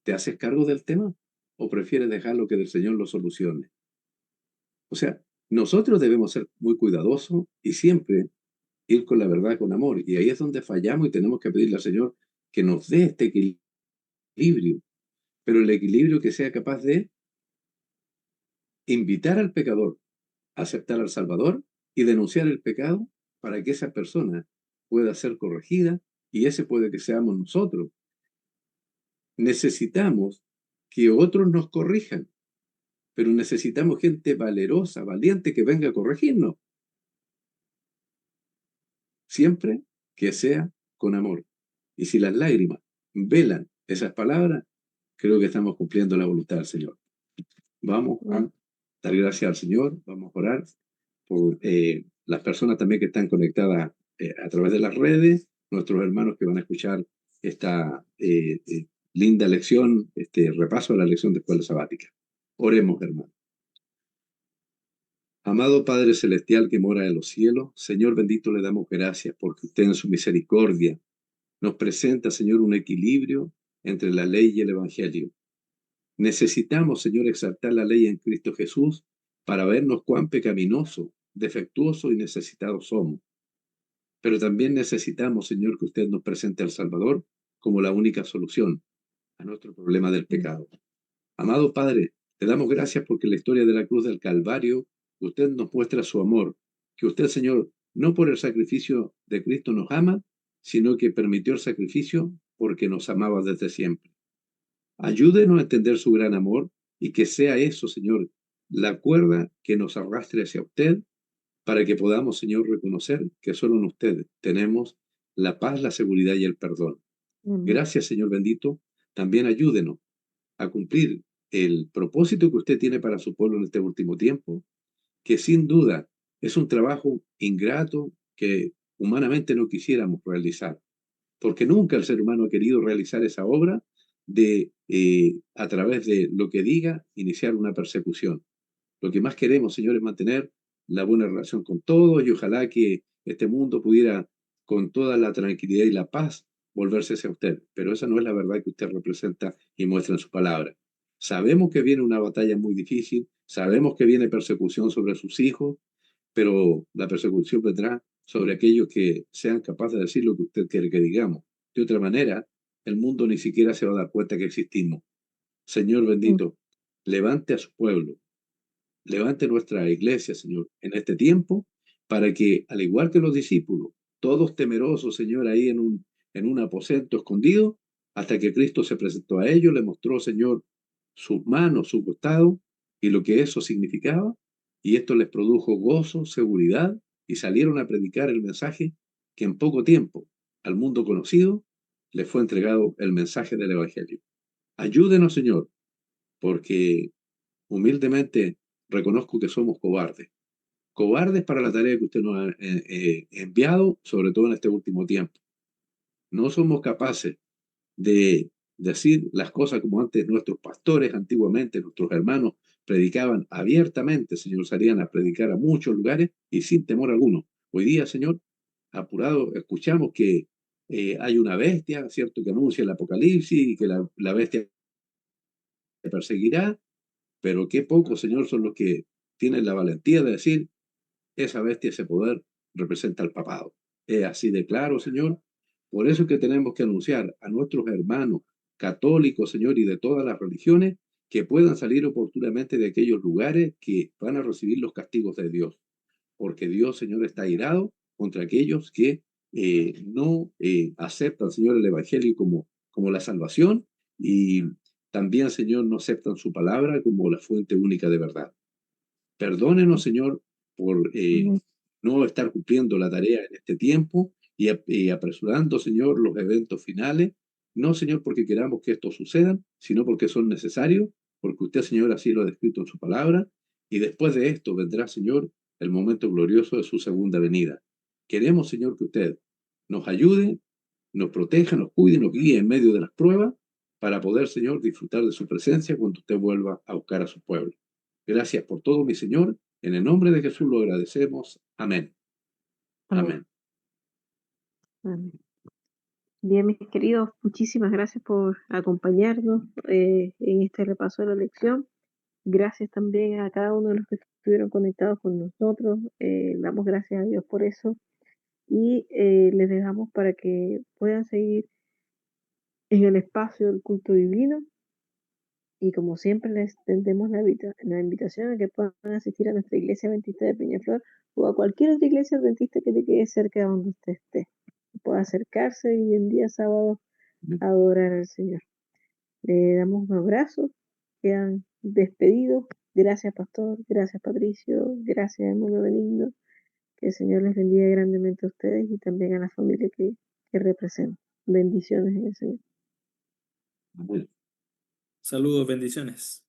¿Te haces cargo del tema? o prefieres dejarlo que el Señor lo solucione? O sea, nosotros debemos ser muy cuidadosos y siempre ir con la verdad, con amor. Y ahí es donde fallamos y tenemos que pedirle al Señor que nos dé este equilibrio, pero el equilibrio que sea capaz de invitar al pecador a aceptar al Salvador y denunciar el pecado para que esa persona pueda ser corregida y ese puede que seamos nosotros. Necesitamos que otros nos corrijan, pero necesitamos gente valerosa, valiente, que venga a corregirnos. Siempre que sea con amor. Y si las lágrimas velan esas palabras, creo que estamos cumpliendo la voluntad del Señor. Vamos a dar gracias al Señor, vamos a orar por las personas también que están conectadas a través de las redes, nuestros hermanos que van a escuchar esta linda lección, este repaso de la lección de escuela sabática. Oremos, hermanos. Amado Padre Celestial que mora en los cielos, Señor bendito, le damos gracias porque usted en su misericordia nos presenta, Señor, un equilibrio entre la ley y el Evangelio. Necesitamos, Señor, exaltar la ley en Cristo Jesús para vernos cuán pecaminoso, defectuoso y necesitados somos. Pero también necesitamos, Señor, que usted nos presente al Salvador como la única solución a nuestro problema del pecado. Amado Padre, te damos gracias porque en la historia de la cruz del Calvario, usted nos muestra su amor, que usted, Señor, no por el sacrificio de Cristo nos ama, sino que permitió el sacrificio porque nos amaba desde siempre. Ayúdenos a entender su gran amor y que sea eso, Señor, la cuerda que nos arrastre hacia usted para que podamos, Señor, reconocer que solo en usted tenemos la paz, la seguridad y el perdón. Gracias, Señor bendito. También ayúdenos a cumplir el propósito que usted tiene para su pueblo en este último tiempo, que sin duda es un trabajo ingrato que humanamente no quisiéramos realizar, porque nunca el ser humano ha querido realizar esa obra de, a través de lo que diga, iniciar una persecución. Lo que más queremos, Señor, es mantener la buena relación con todos y ojalá que este mundo pudiera, con toda la tranquilidad y la paz, volverse hacia usted. Pero esa no es la verdad que usted representa y muestra en su palabra. Sabemos que viene una batalla muy difícil, sabemos que viene persecución sobre sus hijos, pero la persecución vendrá sobre aquellos que sean capaces de decir lo que usted quiere que digamos. De otra manera, el mundo ni siquiera se va a dar cuenta que existimos. Señor bendito, levante a su pueblo, levante nuestra iglesia, Señor, en este tiempo, para que, al igual que los discípulos, todos temerosos, Señor, ahí en un aposento escondido, hasta que Cristo se presentó a ellos, le mostró, Señor, sus manos, su costado, y lo que eso significaba, y esto les produjo gozo, seguridad, y salieron a predicar el mensaje que en poco tiempo, al mundo conocido, les fue entregado el mensaje del Evangelio. Ayúdenos, Señor, porque humildemente reconozco que somos cobardes. Cobardes para la tarea que usted nos ha enviado, sobre todo en este último tiempo. No somos capaces de decir las cosas como antes nuestros pastores, antiguamente nuestros hermanos predicaban abiertamente, Señor, salían a predicar a muchos lugares y sin temor alguno. Hoy día, Señor, apurado, escuchamos que hay una bestia, ¿cierto?, que anuncia el apocalipsis y que la bestia perseguirá, pero qué pocos, Señor, son los que tienen la valentía de decir, esa bestia, ese poder, representa al papado. Es así de claro, Señor. Por eso es que tenemos que anunciar a nuestros hermanos católicos, Señor, y de todas las religiones, que puedan salir oportunamente de aquellos lugares que van a recibir los castigos de Dios. Porque Dios, Señor, está airado contra aquellos que no aceptan, Señor, el Evangelio como la salvación y también, Señor, no aceptan su palabra como la fuente única de verdad. Perdónenos, Señor, por no estar cumpliendo la tarea en este tiempo y apresurando, Señor, los eventos finales. No, Señor, porque queramos que esto suceda, sino porque son necesarios, porque usted, Señor, así lo ha descrito en su palabra. Y después de esto vendrá, Señor, el momento glorioso de su segunda venida. Queremos, Señor, que usted nos ayude, nos proteja, nos cuide, nos guíe en medio de las pruebas para poder, Señor, disfrutar de su presencia cuando usted vuelva a buscar a su pueblo. Gracias por todo, mi Señor. En el nombre de Jesús lo agradecemos. Amén. Amén. Amén. Bien, mis queridos, muchísimas gracias por acompañarnos en este repaso de la lección. Gracias también a cada uno de los que estuvieron conectados con nosotros. Damos gracias a Dios por eso y les dejamos para que puedan seguir en el espacio del culto divino. Y como siempre les tendemos la invitación a que puedan asistir a nuestra iglesia adventista de Peñaflor o a cualquier otra iglesia adventista que te quede cerca de donde usted esté. Pueda acercarse y en día sábado adorar al Señor. Le damos un abrazo, quedan despedidos. Gracias, pastor. Gracias, Patricio. Gracias, hermano Benigno. Que el Señor les bendiga grandemente a ustedes y también a la familia que representan. Bendiciones en el Señor. Amén. Saludos, bendiciones.